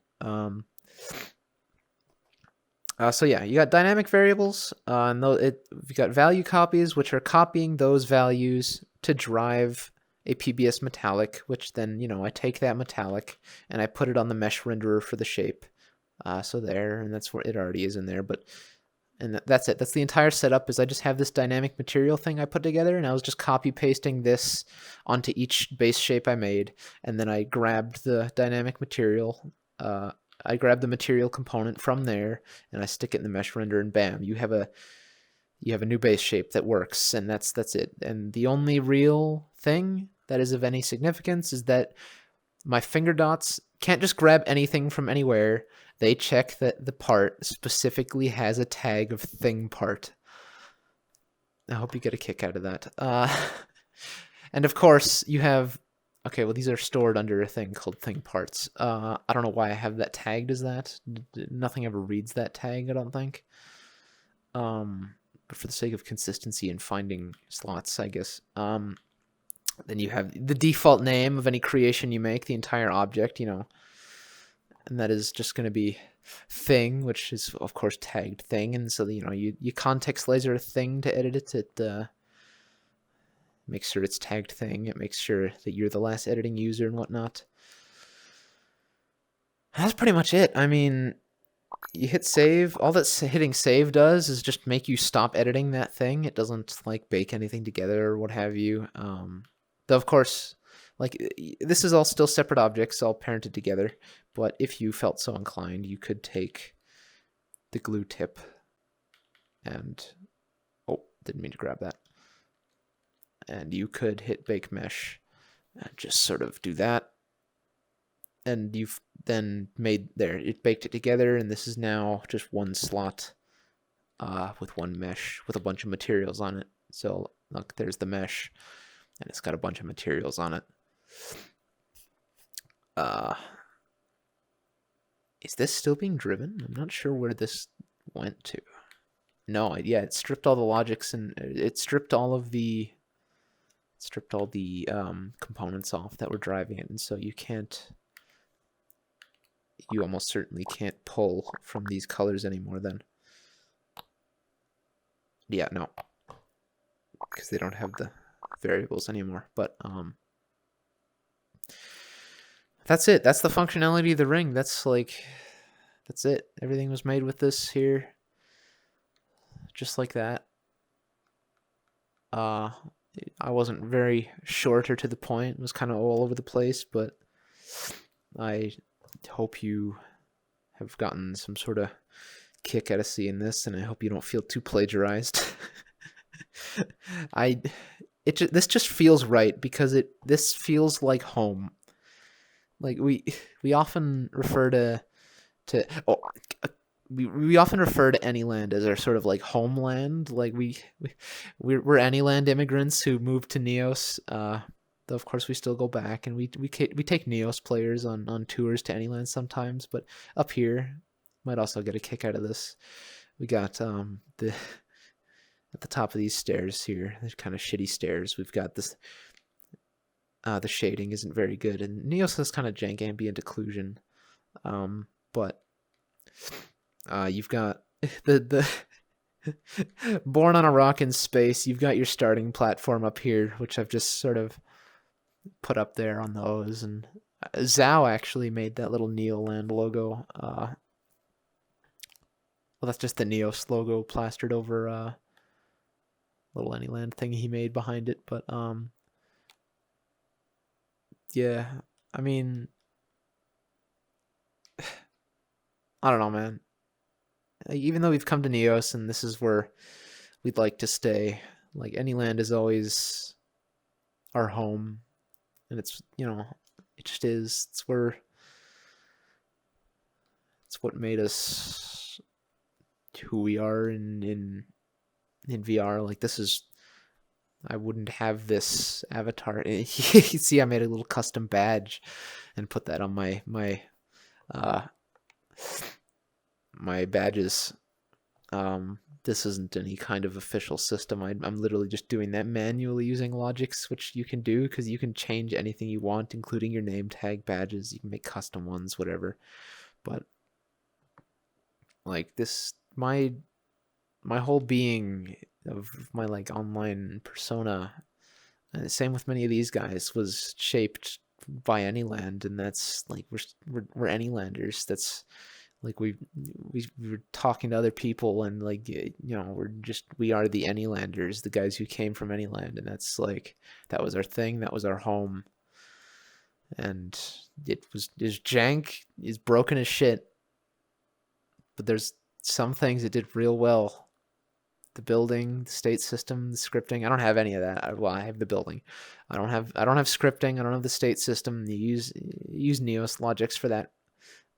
So yeah, you got dynamic variables, and you got value copies, which are copying those values to drive a PBS metallic, which then, you know, I take that metallic and I put it on the mesh renderer for the shape. So there, and that's where it already is in there, and that's it. That's the entire setup. Is I just have this dynamic material thing I put together, and I was just copy pasting this onto each base shape I made, and then I grabbed the dynamic material. I grab the material component from there, and I stick it in the mesh renderer, and bam, you have a new base shape that works, and that's it. And the only real thing that is of any significance is that my finger dots can't just grab anything from anywhere. They check that the part specifically has a tag of thing part. I hope you get a kick out of that. And of course, you have... Okay, well, these are stored under a thing called thing parts. I don't know why I have that tagged as that. Nothing ever reads that tag, I don't think. But for the sake of consistency and finding slots, I guess. Then you have the default name of any creation you make, the entire object, you know. And that is just going to be thing, which is, of course, tagged thing. And so, you know, you context laser a thing to edit it. It makes sure it's tagged thing. It makes sure that you're the last editing user and whatnot. That's pretty much it. I mean, you hit save. All that hitting save does is just make you stop editing that thing. It doesn't like bake anything together or what have you. Though of course, like this is all still separate objects, all parented together. But if you felt so inclined, you could take the glue tip and didn't mean to grab that. And you could hit bake mesh and just sort of do that. And you've then made there, it baked it together, and this is now just one slot with one mesh with a bunch of materials on it. So look, there's the mesh, and it's got a bunch of materials on it. Is this still being driven? I'm not sure where this went to. No, yeah, it stripped all the logics, and it stripped all the components off that were driving it, and so you almost certainly can't pull from these colors anymore then. Yeah, no, because they don't have the variables anymore. But that's it. That's the functionality of the ring. That's it. Everything was made with this here, just like that. I wasn't very short or to the point. It was kind of all over the place, but I hope you have gotten some sort of kick out of seeing this, and I hope you don't feel too plagiarized. This just feels right because this feels like home. like we often refer to oh, we often refer to any land as our sort of like homeland. Like we're any land immigrants who moved to Neos. Though of course we still go back and we take Neos players on tours to any land sometimes. But up here, might also get a kick out of this. We got the at the top of these stairs here. They're kind of shitty stairs. We've got this. The shading isn't very good, and Neos has kind of jank ambient occlusion. But you've got the Born on a Rock in Space. You've got your starting platform up here, which I've just sort of put up there on those. And Zhao actually made that little Neoland logo. Well, that's just the Neos logo plastered over little Anyland thing he made behind it. But yeah, I mean, I don't know, man. Even though we've come to Neos and this is where we'd like to stay, like Anyland is always our home, and it's it just is. It's what made us who we are in VR. Like this is, I wouldn't have this avatar. You see, I made a little custom badge and put that on my badges. This isn't any kind of official system. I'm literally just doing that manually using Logix, which you can do because you can change anything you want, including your name tag badges. You can make custom ones, whatever. But like this, my whole being of my like online persona, and same with many of these guys, was shaped by Anyland, and that's like we're Anylanders. That's like we were talking to other people, and like we are the Anylanders, the guys who came from Anyland, and that's like that was our thing, that was our home, and it is jank, is broken as shit, but there's some things it did real well. The building, the state system, the scripting. I don't have any of that. Well, I have the building. I don't have scripting. I don't have the state system. You use Neos Logix for that,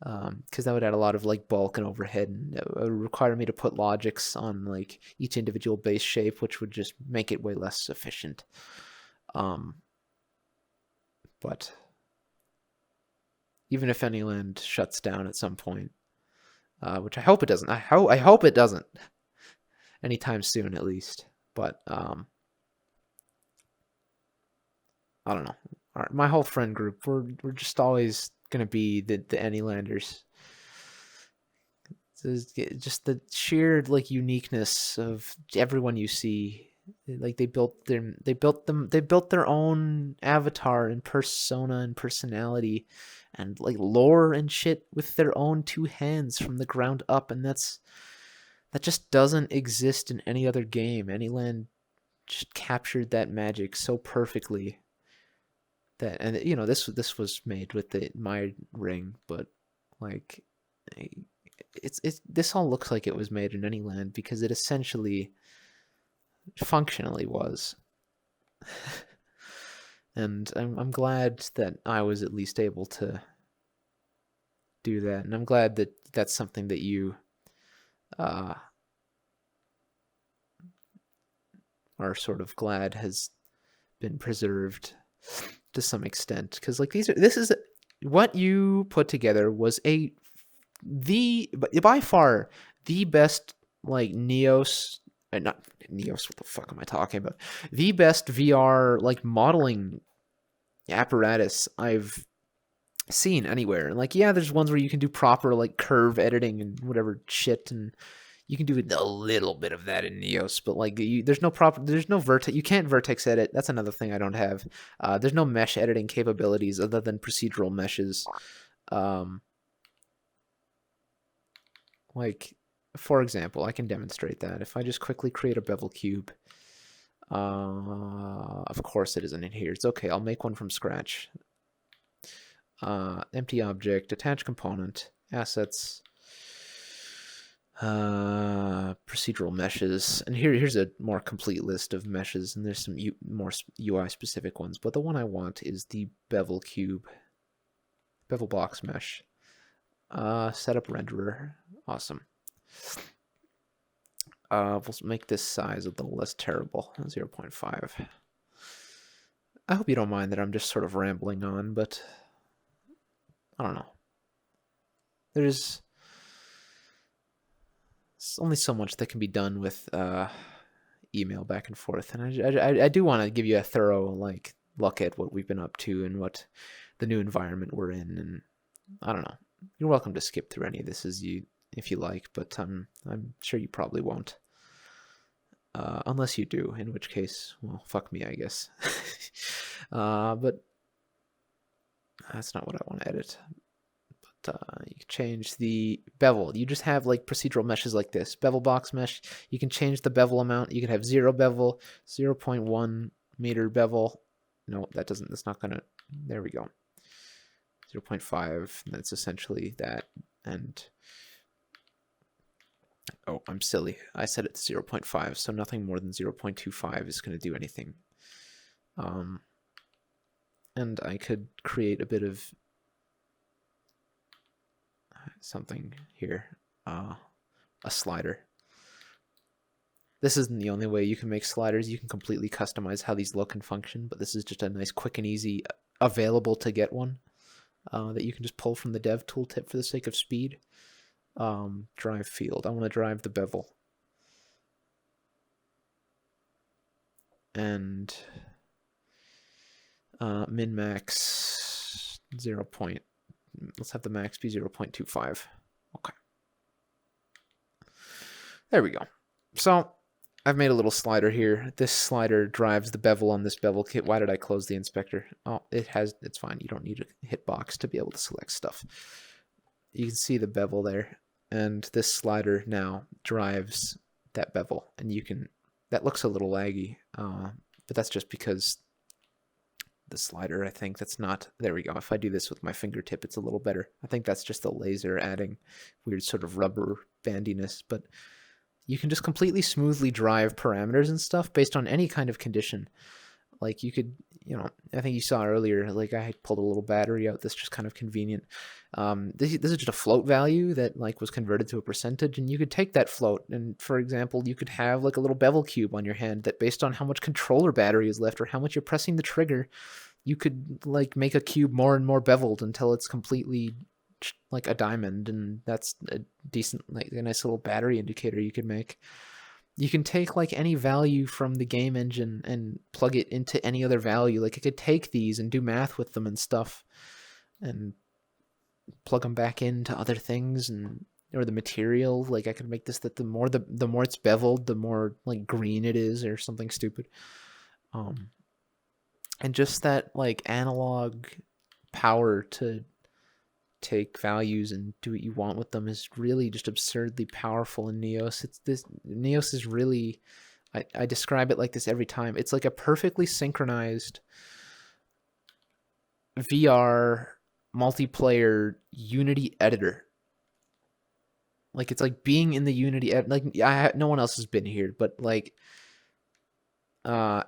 because that would add a lot of like bulk and overhead, and it would require me to put Logix on like each individual base shape, which would just make it way less efficient. But even if Anyland shuts down at some point, which I hope it doesn't. I hope it doesn't anytime soon, at least. But I don't know. My whole friend group, we're just always gonna be the Anylanders. Just the sheer like uniqueness of everyone you see. Like they built their own avatar and persona and personality and like lore and shit with their own two hands from the ground up, and that just doesn't exist in any other game. Anyland just captured that magic so perfectly. That, and this was made with my ring, but like it's this all looks like it was made in Anyland because it essentially functionally was. And I'm glad that I was at least able to do that, and I'm glad that that's something that you are sort of glad has been preserved to some extent, because like this is what you put together was by far the best like Neos, not Neos, what the fuck am I talking about? The best VR like modeling apparatus I've seen anywhere. And like, yeah, there's ones where you can do proper like curve editing and whatever shit, and you can do a little bit of that in Neos, but like there's no vertex. You can't vertex edit. That's another thing I don't have. There's no mesh editing capabilities other than procedural meshes. Like, for example, I can demonstrate that if I just quickly create a bevel cube. Of course it isn't in here. It's okay. I'll make one from scratch. Empty object, attach component, assets, procedural meshes, and here's a more complete list of meshes, and there's some more UI specific ones, but the one I want is the bevel cube. Bevel box mesh. Setup renderer. Awesome. We'll make this size a little less terrible. 0.5. I hope you don't mind that I'm just sort of rambling on, but I don't know. There's only so much that can be done with email back and forth, and I do want to give you a thorough look at what we've been up to and what the new environment we're in, and I don't know. You're welcome to skip through any of this if you like, but I'm sure you probably won't. Unless you do, in which case, well, fuck me, I guess. But that's not what I want to edit. But you can change the bevel. You just have procedural meshes like this. Bevel box mesh. You can change the bevel amount. You can have 0 bevel, 0.1 meter bevel. No, that's not gonna, there we go. 0.5, that's essentially that. And oh, I'm silly. I set it to 0.5, so nothing more than 0.25 is going to do anything. And I could create a bit of something here, a slider. This isn't the only way you can make sliders. You can completely customize how these look and function, but this is just a nice, quick and easy, available to get one that you can just pull from the dev tooltip for the sake of speed. Drive field. I want to drive the bevel. And min max 0. Let's have the max be 0.25. Okay. There we go. So I've made a little slider here. This slider drives the bevel on this bevel kit. Why did I close the inspector? Oh, it's fine. You don't need a hitbox to be able to select stuff. You can see the bevel there. And this slider now drives that bevel. And that looks a little laggy. But that's just because the slider, I think that's not, there we go. If I do this with my fingertip, it's a little better. I think that's just the laser adding weird sort of rubber bandiness, but you can just completely smoothly drive parameters and stuff based on any kind of condition. Like you could, I think you saw earlier, I pulled a little battery out. That's just kind of convenient. This is just a float value that was converted to a percentage, and you could take that float and, for example, you could have a little bevel cube on your hand that, based on how much controller battery is left or how much you're pressing the trigger, you could make a cube more and more beveled until it's completely like a diamond, and that's a decent, a nice little battery indicator you could make. You can take any value from the game engine and plug it into any other value. It could take these and do math with them and stuff and plug them back into other things, or the material. I could make this that the more it's beveled, the more green it is or something stupid. And just that analog power to take values and do what you want with them is really just absurdly powerful in Neos. Neos is really, I describe it like this every time. It's like a perfectly synchronized VR multiplayer Unity editor. It's like being in the Unity no one else has been here, but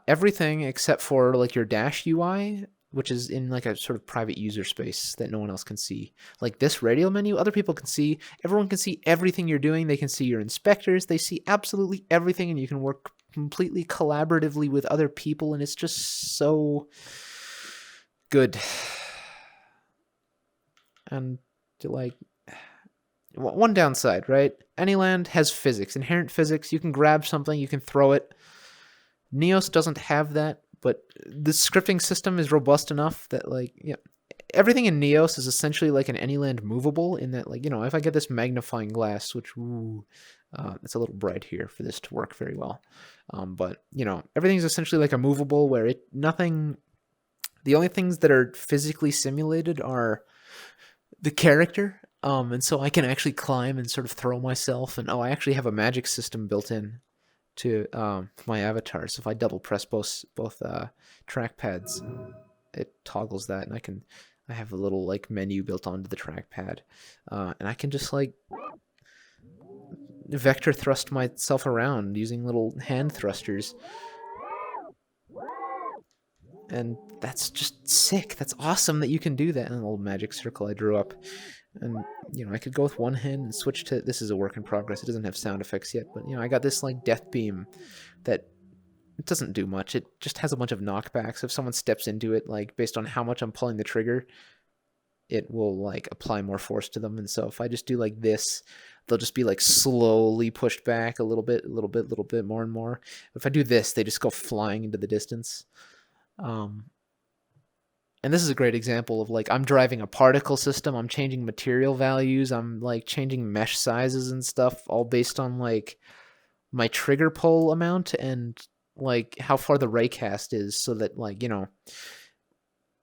everything except for your Dash UI, which is in a sort of private user space that no one else can see. This radial menu, other people can see. Everyone can see everything you're doing. They can see your inspectors. They see absolutely everything, and you can work completely collaboratively with other people, and it's just so good. And one downside, right? Anyland has physics, inherent physics. You can grab something, you can throw it. Neos doesn't have that. But the scripting system is robust enough that everything in Neos is essentially like an Anyland movable, in that if I get this magnifying glass, which it's a little bright here for this to work very well, but everything's essentially like a movable where the only things that are physically simulated are the character, and so I can actually climb and sort of throw myself, and I actually have a magic system built in to my avatar. So if I double press both trackpads, it toggles that, and I have a little menu built onto the trackpad, and I can just vector thrust myself around using little hand thrusters. And that's just sick. That's awesome that you can do that. And a little magic circle I drew up. And, I could go with one hand and switch to... This is a work in progress. It doesn't have sound effects yet. But, I got this, like, death beam that it doesn't do much. It just has a bunch of knockbacks. If someone steps into it, like, based on how much I'm pulling the trigger, it will, like, apply more force to them. And so if I just do, like, this, they'll just be, like, slowly pushed back a little bit, more and more. If I do this, they just go flying into the distance. And this is a great example of, like, I'm driving a particle system, I'm changing material values, I'm, like, changing mesh sizes and stuff, all based on, like, my trigger pull amount and, like, how far the raycast is, so that, like,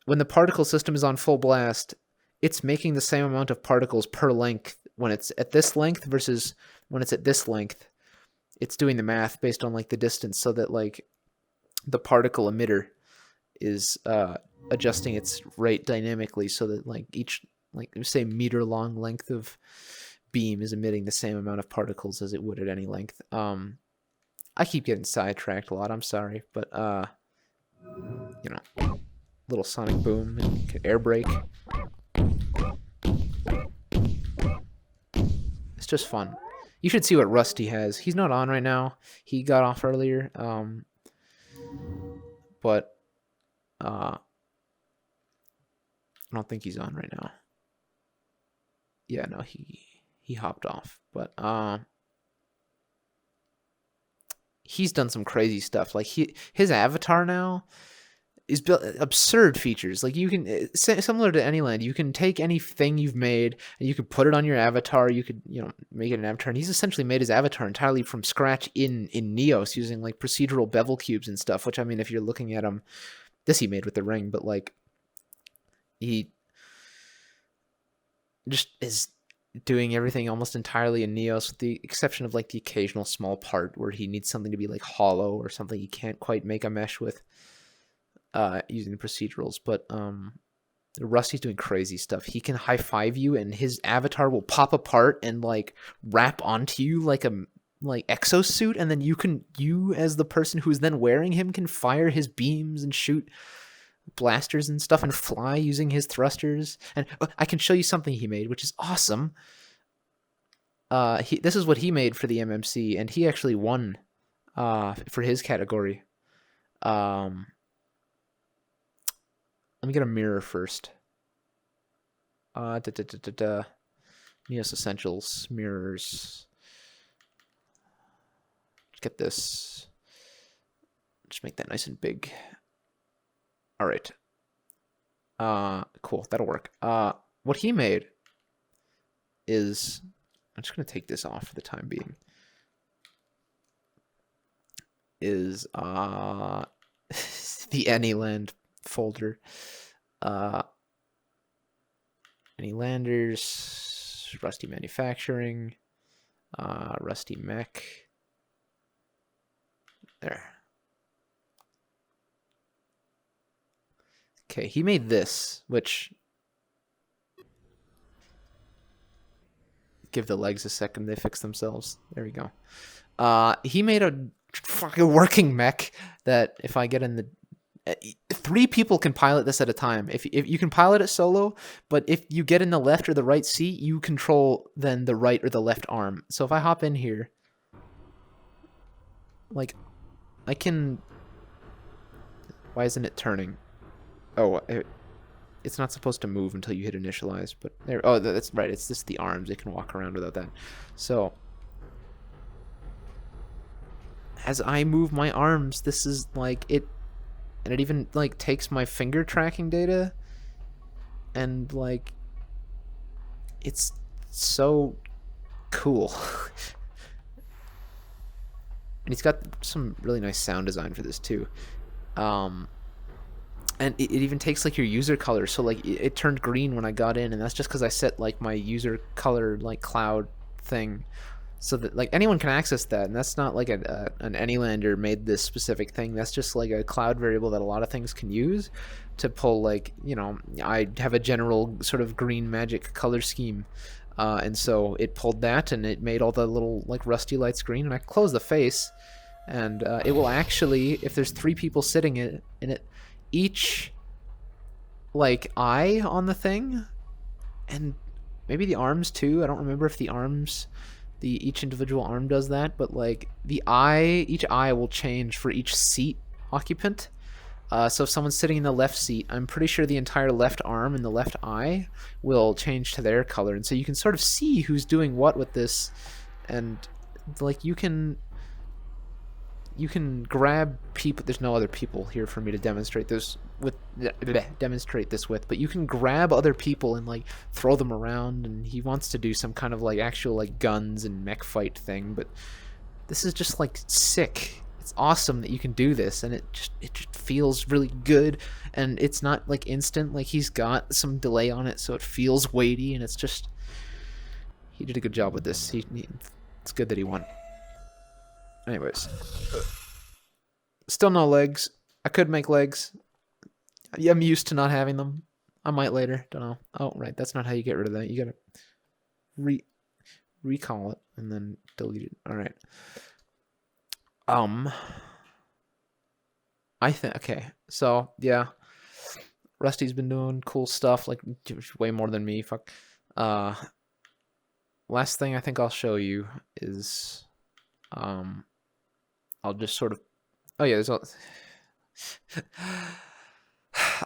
when the particle system is on full blast, it's making the same amount of particles per length when it's at this length versus when it's at this length. It's doing the math based on, like, the distance, so that, like, the particle emitter is adjusting its rate dynamically, so that, like, each, like, say, meter long length of beam is emitting the same amount of particles as it would at any length. I keep getting sidetracked a lot, I'm sorry, but little sonic boom and air brake. It's just fun. You should see what Rusty has. He's not on right now. He got off earlier. But I don't think he's on right now. Yeah, no, he hopped off. But he's done some crazy stuff. Like, his avatar now is built absurd features. Like, you can, similar to Anyland, you can take anything you've made and you can put it on your avatar. You could, make it an avatar. And he's essentially made his avatar entirely from scratch in Neos using, like, procedural bevel cubes and stuff, which, I mean, if you're looking at him, this he made with the ring, but, like, he just is doing everything almost entirely in Neos, with the exception of, like, the occasional small part where he needs something to be, like, hollow or something he can't quite make a mesh with using the procedurals. But Rusty's doing crazy stuff. He can high-five you and his avatar will pop apart and, like, wrap onto you like a exosuit, and then you as the person who's then wearing him can fire his beams and shoot blasters and stuff and fly using his thrusters. And I can show you something he made, which is awesome. This is what he made for the MMC, and he actually won for his category. Let me get a mirror first. Neos Essentials mirrors. Get this. Just make that nice and big. All right. Cool. That'll work. What he made is, I'm just gonna take this off for the time being. Is the Anyland folder. Anylanders, Rusty Manufacturing, Rusty Mech. There. Okay, he made this, which... Give the legs a second, they fix themselves. There we go. He made a fucking working mech that if I get in the... 3 people can pilot this at a time. If you can pilot it solo, but if you get in the left or the right seat, you control then the right or the left arm. So if I hop in here, like, I can... Why isn't it turning? Oh, it's not supposed to move until you hit initialize, but there. Oh, that's right. It's just the arms. It can walk around without that. So as I move my arms, this is like it, and it even like takes my finger tracking data, and like it's so cool. And he's got some really nice sound design for this too. And it even takes like your user color, so like it turned green when I got in, and that's just because I set like my user color like cloud thing, so that like anyone can access that, and that's not like an Anylander made this specific thing. That's just like a cloud variable that a lot of things can use to pull, like, you know, I have a general sort of green magic color scheme, and so it pulled that and it made all the little like rusty lights green, and I close the face, and it will actually, if there's 3 people sitting in it, each like eye on the thing, and maybe the arms too. I don't remember if the arms, each individual arm does that, but like each eye will change for each seat occupant. So if someone's sitting in the left seat, I'm pretty sure the entire left arm and the left eye will change to their color, and so you can sort of see who's doing what with this, and like you can grab people. There's no other people here for me to demonstrate this with, but you can grab other people and like throw them around, and he wants to do some kind of like actual like guns and mech fight thing, but this is just like sick. It's awesome that you can do this, and it just feels really good, and it's not like instant. Like he's got some delay on it, so it feels weighty, and it's just, he did a good job with this. It's good that he won. Anyways, still no legs. I could make legs. I'm used to not having them. I might later. Don't know. Oh, right. That's not how you get rid of that. You gotta recall it and then delete it. All right. I think, okay, so yeah, Rusty's been doing cool stuff, like way more than me. Fuck. Last thing I think I'll show you is, I'll just sort of, oh yeah, there's all.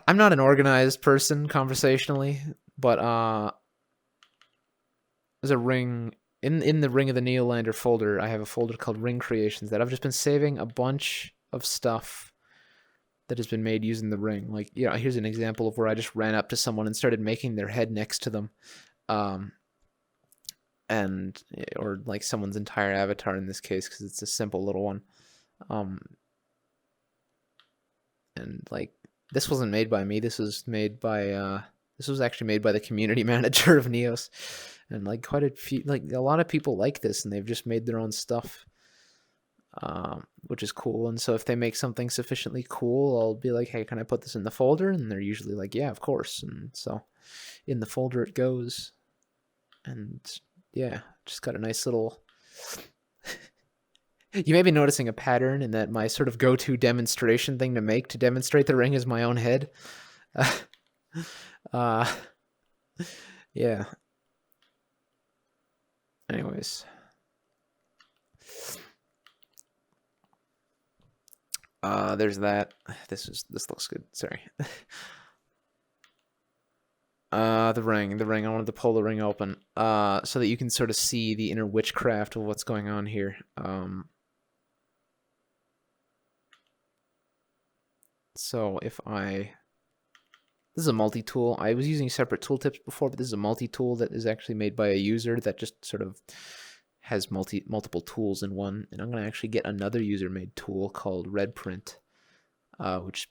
I'm not an organized person conversationally, but there's a ring in the Ring of the Neolander folder. I have a folder called Ring Creations that I've just been saving a bunch of stuff that has been made using the ring. Like, you know, here's an example of where I just ran up to someone and started making their head next to them, and or like someone's entire avatar in this case, because it's a simple little one. And like, this wasn't made by me. This was made by this was actually made by the community manager of Neos, and like quite a few, like a lot of people like this, and they've just made their own stuff, which is cool. And so if they make something sufficiently cool, I'll be like, hey, can I put this in the folder? And they're usually like, yeah, of course. And so in the folder it goes, and yeah, just got a nice little. You may be noticing a pattern in that my sort of go-to demonstration thing to demonstrate the ring is my own head. Yeah. Anyways. There's that. This looks good. Sorry. The ring. I wanted to pull the ring open, so that you can sort of see the inner witchcraft of what's going on here. So if this is a multi-tool. I was using separate tooltips before, but this is a multi-tool that is actually made by a user that just sort of has multiple tools in one. And I'm going to actually get another user-made tool called RedPrint, which,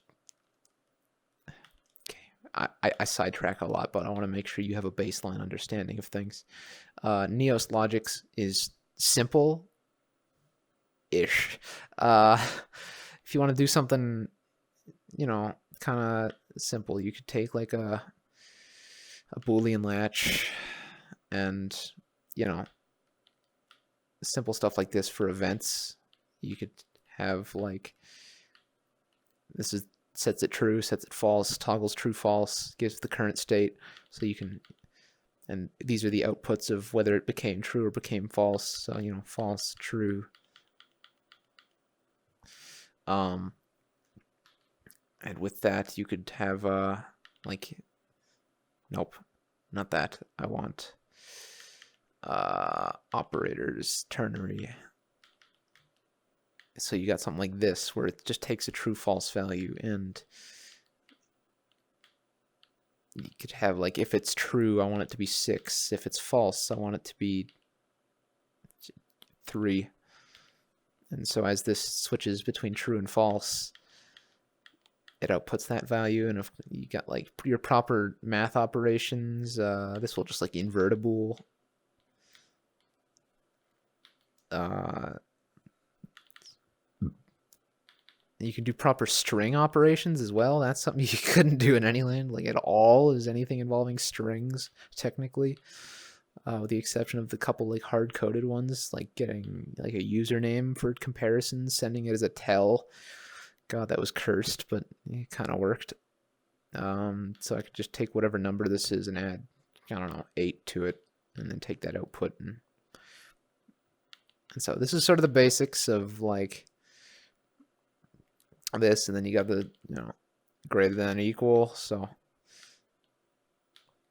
okay, I sidetrack a lot, but I want to make sure you have a baseline understanding of things. Neos Logics is simple-ish. If you want to do something, you know, kind of simple, you could take like a Boolean latch and, you know, simple stuff like this for events. You could have like, this is sets it true, sets it false, toggles true false, gives the current state, so you can, and these are the outputs of whether it became true or became false. So, you know, false, true. And with that, you could have, like, nope, not that. I want operators, ternary. So you got something like this, where it just takes a true false value, and you could have, like, if it's true, I want it to be 6. If it's false, I want it to be 3. And so as this switches between true and false, it outputs that value. And if you got like your proper math operations, this will just like invertible. You can do proper string operations as well. That's something you couldn't do in any land, like at all, is anything involving strings, technically. With the exception of the couple like hard-coded ones, like getting like a username for comparison, sending it as a tell, God, that was cursed, but it kind of worked. So I could just take whatever number this is and add, I don't know, 8 to it, and then take that output. And so this is sort of the basics of like this, and then you got the, greater than or equal. So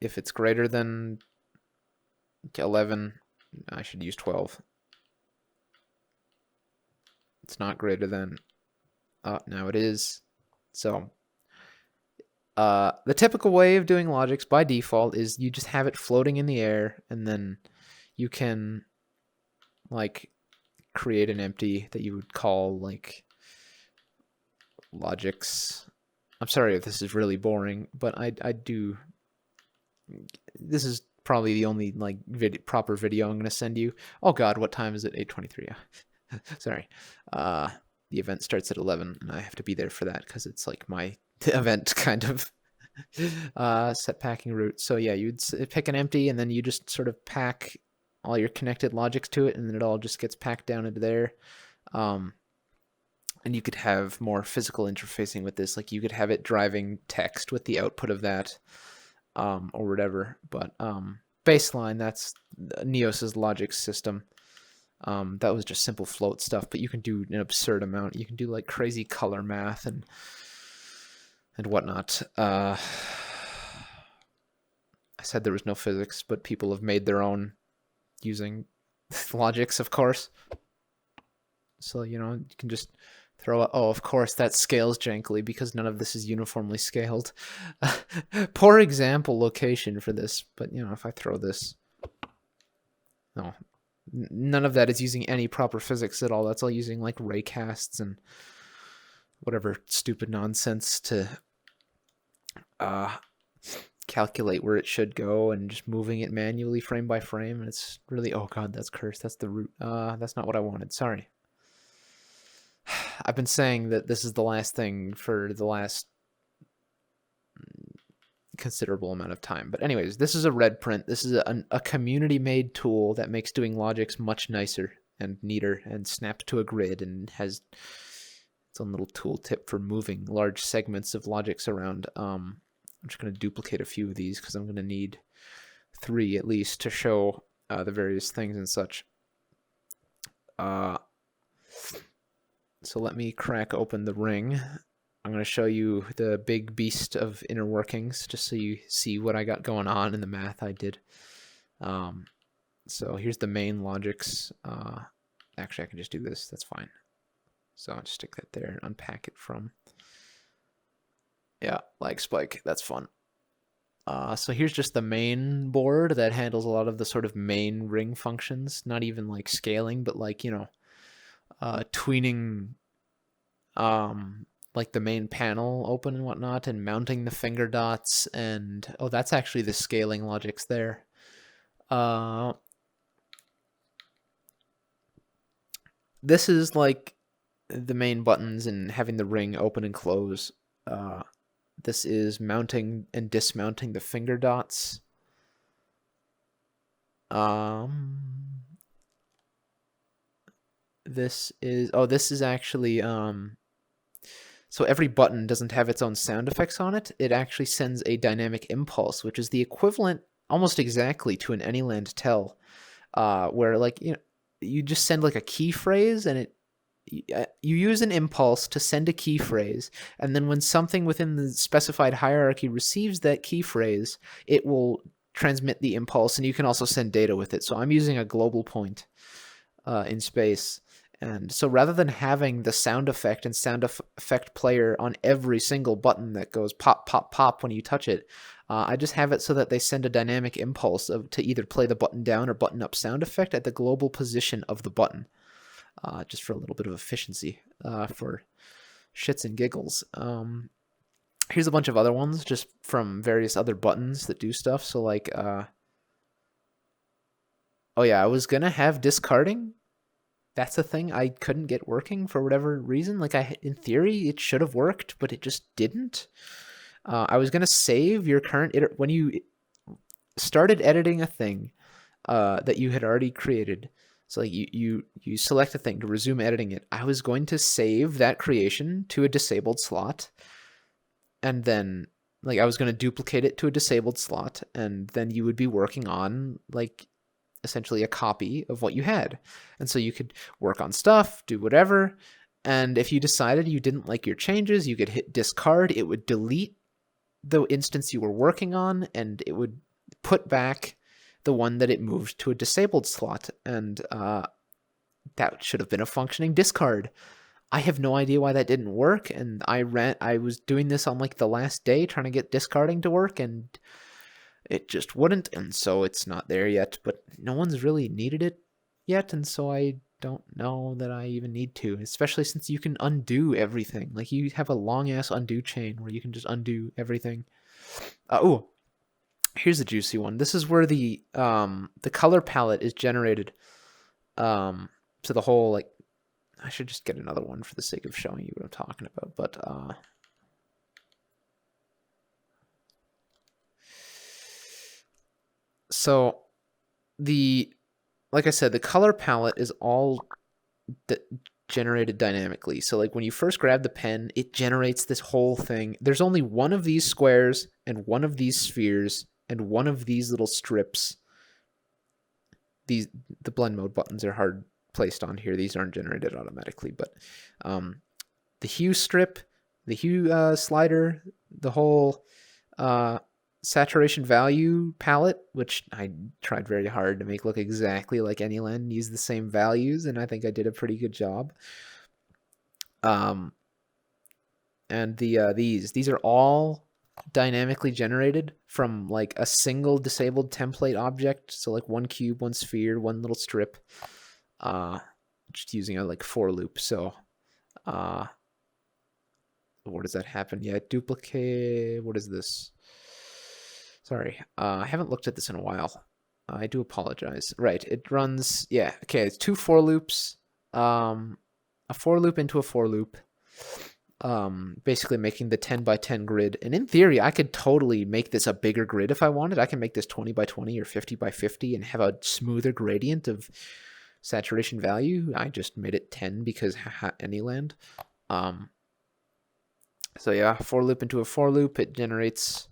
if it's greater than 11, I should use 12. It's not greater than, now it is. So the typical way of doing logics by default is you just have it floating in the air, and then you can like create an empty that you would call like logics. I'm sorry if this is really boring, but I do. This is probably the only like proper video I'm going to send you. Oh God, what time is it? 8:23. Sorry. The event starts at 11, and I have to be there for that because it's like my event kind of set packing route. So yeah, you'd pick an empty, and then you just sort of pack all your connected logics to it, and then it all just gets packed down into there. And you could have more physical interfacing with this, like you could have it driving text with the output of that, or whatever. But baseline, that's Neos's logic system. That was just simple float stuff, but you can do an absurd amount. You can do like crazy color math and whatnot. I said there was no physics, but people have made their own using logics, of course. So, you can just throw a, oh, of course, that scales jankily because none of this is uniformly scaled. Poor example location for this, but, if I throw this, no, none of that is using any proper physics at all. That's all using like raycasts and whatever stupid nonsense to calculate where it should go and just moving it manually frame by frame. And it's really, oh God, that's cursed. That's the root. That's not what I wanted. Sorry. I've been saying that this is the last thing for the last considerable amount of time. But anyways, this is a red print. This is a community-made tool that makes doing logics much nicer and neater and snaps to a grid and has its own little tool tip for moving large segments of logics around. I'm just going to duplicate a few of these because I'm going to need 3 at least to show the various things and such. So let me crack open the ring. I'm going to show you the big beast of inner workings just so you see what I got going on in the math I did. So here's the main logics. Actually, I can just do this. That's fine. So I'll just stick that there and unpack it from. Yeah, like spike. That's fun. So here's just the main board that handles a lot of the sort of main ring functions. Not even like scaling, but like, tweening like the main panel open and whatnot, and mounting the finger dots, and oh, that's actually the scaling logics there. This is like the main buttons and having the ring open and close. This is mounting and dismounting the finger dots. This is actually so every button doesn't have its own sound effects on it. It actually sends a dynamic impulse, which is the equivalent almost exactly to an Anyland tell, where like you just send like a key phrase, and you use an impulse to send a key phrase, and then when something within the specified hierarchy receives that key phrase, it will transmit the impulse, and you can also send data with it. So I'm using a global point in space. And so rather than having the sound effect and sound effect player on every single button that goes pop, pop, pop when you touch it, I just have it so that they send a dynamic impulse to either play the button down or button up sound effect at the global position of the button, just for a little bit of efficiency, for shits and giggles. Here's a bunch of other ones just from various other buttons that do stuff. So like, oh yeah, I was going to have discarding. That's a thing I couldn't get working for whatever reason. Like in theory, it should have worked, but it just didn't. I was gonna save your current when you started editing a thing that you had already created. So like you select a thing to resume editing it. I was going to save that creation to a disabled slot, and then like I was going to duplicate it to a disabled slot, and then you would be working on like essentially a copy of what you had. And so you could work on stuff, do whatever, and if you decided you didn't like your changes, you could hit discard. It would delete the instance you were working on, and it would put back the one that it moved to a disabled slot, and that should have been a functioning discard. I have no idea why that didn't work, and I was doing this on like the last day trying to get discarding to work, and it just wouldn't, and so it's not there yet, but no one's really needed it yet, and so I don't know that I even need to, especially since you can undo everything. Like, you have a long-ass undo chain where you can just undo everything. Oh, here's a juicy one. This is where the color palette is generated. So the whole, like, I should just get another one for the sake of showing you what I'm talking about, but so like I said, the color palette is all generated dynamically. So like when you first grab the pen, it generates this whole thing. There's only one of these squares and one of these spheres and one of these little strips. The blend mode buttons are hard placed on here. These aren't generated automatically, but the hue strip, the hue slider, the whole saturation value palette, which I tried very hard to make look exactly like Anyland and use the same values, and I think I did a pretty good job. And these are all dynamically generated from like a single disabled template object. So like one cube, one sphere, one little strip, just using a like for loop. So where does that happen? Yeah, duplicate. What is this? Sorry, I haven't looked at this in a while. I do apologize. Right, it runs, yeah, okay, it's two for loops, a for loop into a for loop, basically making the 10 by 10 grid. And in theory, I could totally make this a bigger grid if I wanted. I can make this 20 by 20 or 50 by 50 and have a smoother gradient of saturation value. I just made it 10 because haha, Anyland. So yeah, for loop into a for loop, it generates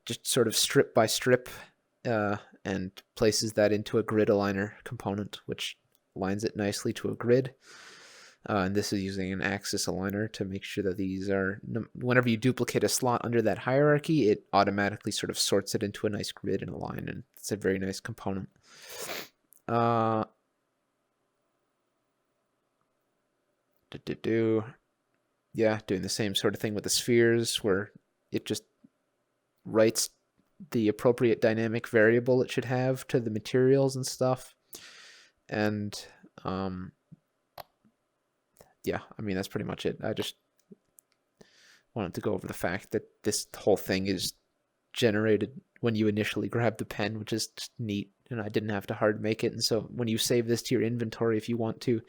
just sort of strip by strip, and places that into a grid aligner component, which aligns it nicely to a grid. And this is using an axis aligner to make sure that these are, whenever you duplicate a slot under that hierarchy, it automatically sort of sorts it into a nice grid and a line, and it's a very nice component. Yeah, doing the same sort of thing with the spheres, where it just writes the appropriate dynamic variable it should have to the materials and stuff. And yeah, I mean, that's pretty much it. I just wanted to go over the fact that this whole thing is generated when you initially grab the pen, which is just neat, and I didn't have to hard make it. And so when you save this to your inventory, if you want to,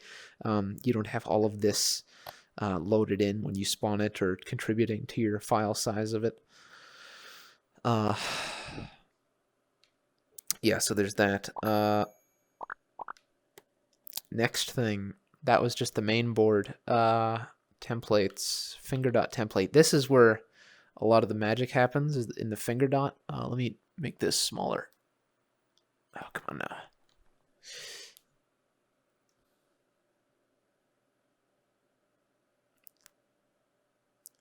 you don't have all of this loaded in when you spawn it or contributing to your file size of it. Yeah, so there's that. Next thing, that was just the main board. Templates, finger dot template. This is where a lot of the magic happens, is in the finger dot. Let me make this smaller. Oh, come on now.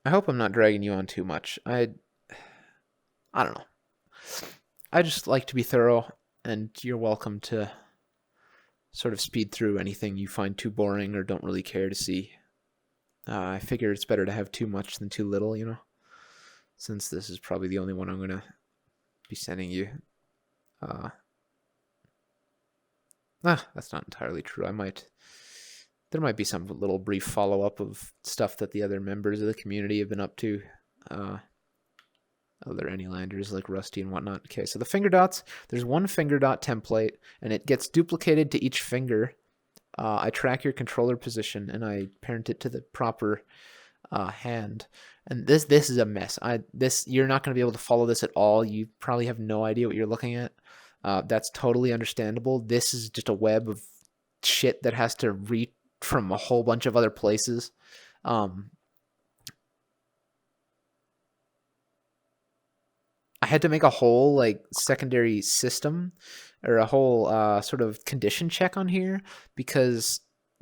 I hope I'm not dragging you on too much. I don't know. I just like to be thorough, and you're welcome to sort of speed through anything you find too boring or don't really care to see. I figure it's better to have too much than too little, you know, since this is probably the only one I'm going to be sending you. That's not entirely true. There might be some little brief follow-up of stuff that the other members of the community have been up to. Other Anylanders like Rusty and whatnot. Okay, so the finger dots, there's one finger dot template, and it gets duplicated to each finger. I track your controller position, and I parent it to the proper hand. And this is a mess. You're not going to be able to follow this at all. You probably have no idea what you're looking at. That's totally understandable. This is just a web of shit that has to reach from a whole bunch of other places. Um, I had to make a whole like secondary system or a whole sort of condition check on here because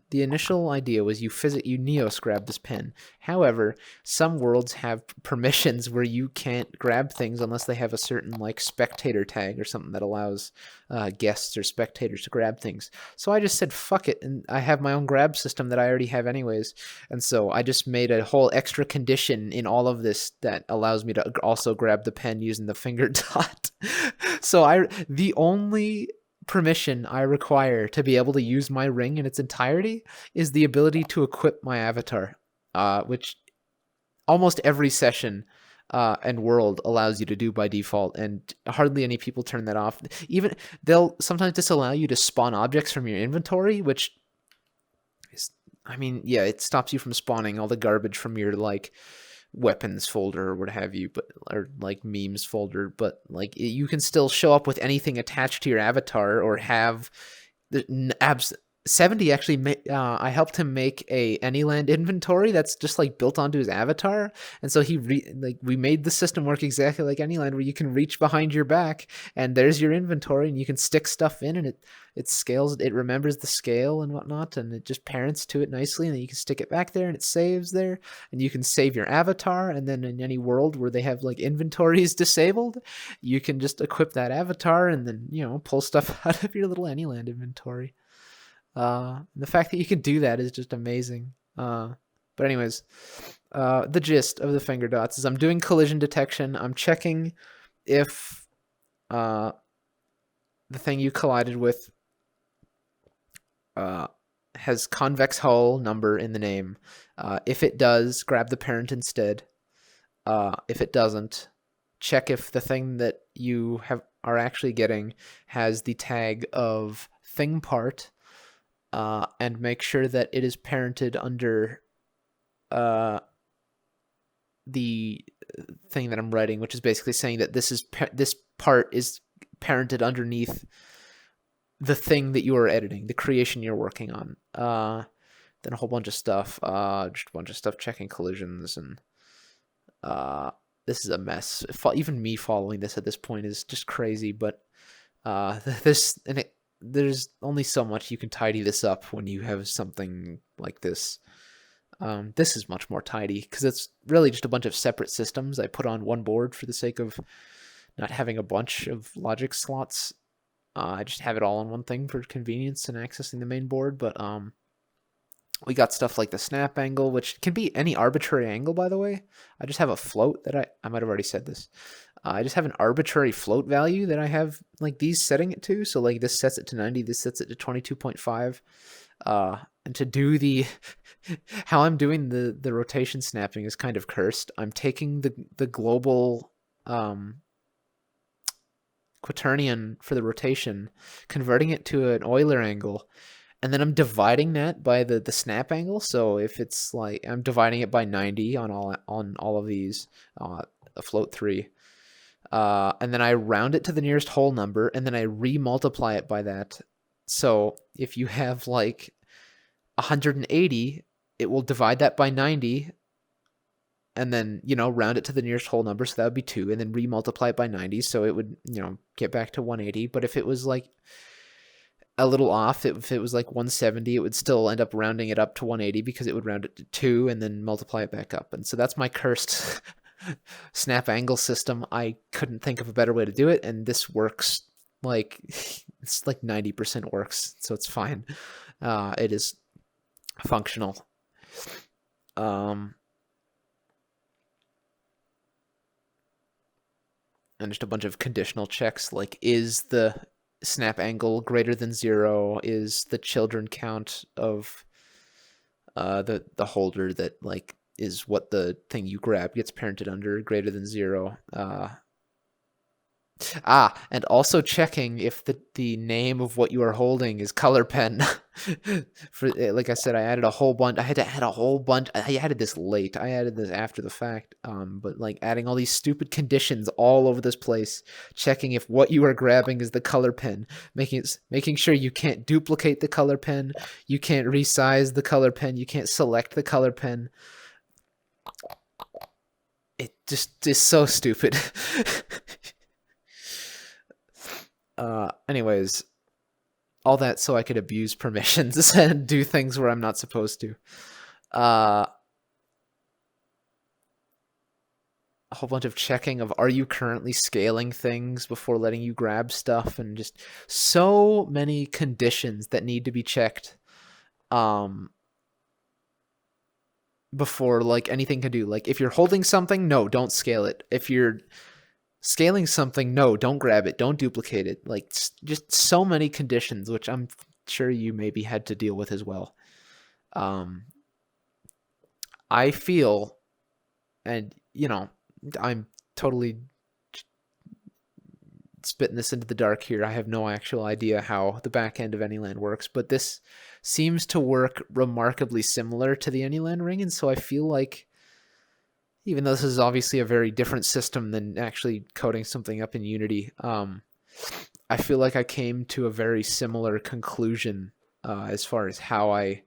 the initial idea was you Neos grab this pen. However, some worlds have permissions where you can't grab things unless they have a certain like spectator tag or something that allows guests or spectators to grab things. So I just said fuck it, and I have my own grab system that I already have anyways. And so I just made a whole extra condition in all of this that allows me to also grab the pen using the finger dot. So the only permission I require to be able to use my ring in its entirety is the ability to equip my avatar, which almost every session and world allows you to do by default, and hardly any people turn that off. Even they'll sometimes disallow you to spawn objects from your inventory, which is, I mean, yeah, it stops you from spawning all the garbage from your like weapons folder or what have you, but or like memes folder, but like you can still show up with anything attached to your avatar or have the abs 70 actually I helped him make a Anyland inventory that's just like built onto his avatar, and so we made the system work exactly like Anyland, where you can reach behind your back and there's your inventory and you can stick stuff in, and it scales, it remembers the scale and whatnot, and it just parents to it nicely, and then you can stick it back there and it saves there, and you can save your avatar, and then in any world where they have like inventories disabled, you can just equip that avatar and then, you know, pull stuff out of your little Anyland inventory. The fact that you can do that is just amazing. But anyways, the gist of the finger dots is I'm doing collision detection. I'm checking if the thing you collided with has convex hull number in the name. If it does, grab the parent instead. If it doesn't, check if the thing that you are actually getting has the tag of thing part. And make sure that it is parented under the thing that I'm writing, which is basically saying that this part is parented underneath the thing that you are editing, the creation you're working on. Then a whole bunch of stuff, just a bunch of stuff checking collisions, and this is a mess. Even me following this at this point is just crazy, but there's only so much you can tidy this up when you have something like this. This is much more tidy because it's really just a bunch of separate systems I put on one board for the sake of not having a bunch of logic slots. I just have it all on one thing for convenience and accessing the main board. But we got stuff like the snap angle, which can be any arbitrary angle, by the way. I just have a float that I might have already said this. I just have an arbitrary float value that I have like these setting it to. So like this sets it to 90, this sets it to 22.5. And to do the how I'm doing the rotation snapping is kind of cursed. I'm taking the global quaternion for the rotation, converting it to an Euler angle, and then I'm dividing that by the snap angle. So if it's like I'm dividing it by 90 on all of these, a float 3. And then I round it to the nearest whole number, and then I re-multiply it by that. So if you have like 180, it will divide that by 90, and then, you know, round it to the nearest whole number, so that would be 2, and then re-multiply it by 90, so it would, you know, get back to 180. But if it was like a little off, if it was like 170, it would still end up rounding it up to 180 because it would round it to 2 and then multiply it back up. And so that's my cursed snap angle system. I couldn't think of a better way to do it, and this works like it's like 90% works, so it's fine. It is functional. And just a bunch of conditional checks, like is the snap angle greater than 0? Is the children count of the holder that like is what the thing you grab gets parented under greater than 0? And also checking if the name of what you are holding is color pen. For like I said, I added a whole bunch. I had to add a whole bunch. I added this late. I added this after the fact. But like adding all these stupid conditions all over this place, checking if what you are grabbing is the color pen, making sure you can't duplicate the color pen, you can't resize the color pen, you can't select the color pen. It just is so stupid. Anyways, all that so I could abuse permissions and do things where I'm not supposed to. A whole bunch of checking of are you currently scaling things before letting you grab stuff, and just so many conditions that need to be checked before like anything can do. Like if you're holding something, no, don't scale it. If you're scaling something, no, don't grab it, don't duplicate it. Like just so many conditions, which I'm sure you maybe had to deal with as well. I feel, and you know, I'm totally spitting this into the dark here. I have no actual idea how the back end of Anyland works, but this seems to work remarkably similar to the Anyland ring, and so I feel like, even though this is obviously a very different system than actually coding something up in Unity, I feel like I came to a very similar conclusion as far as how I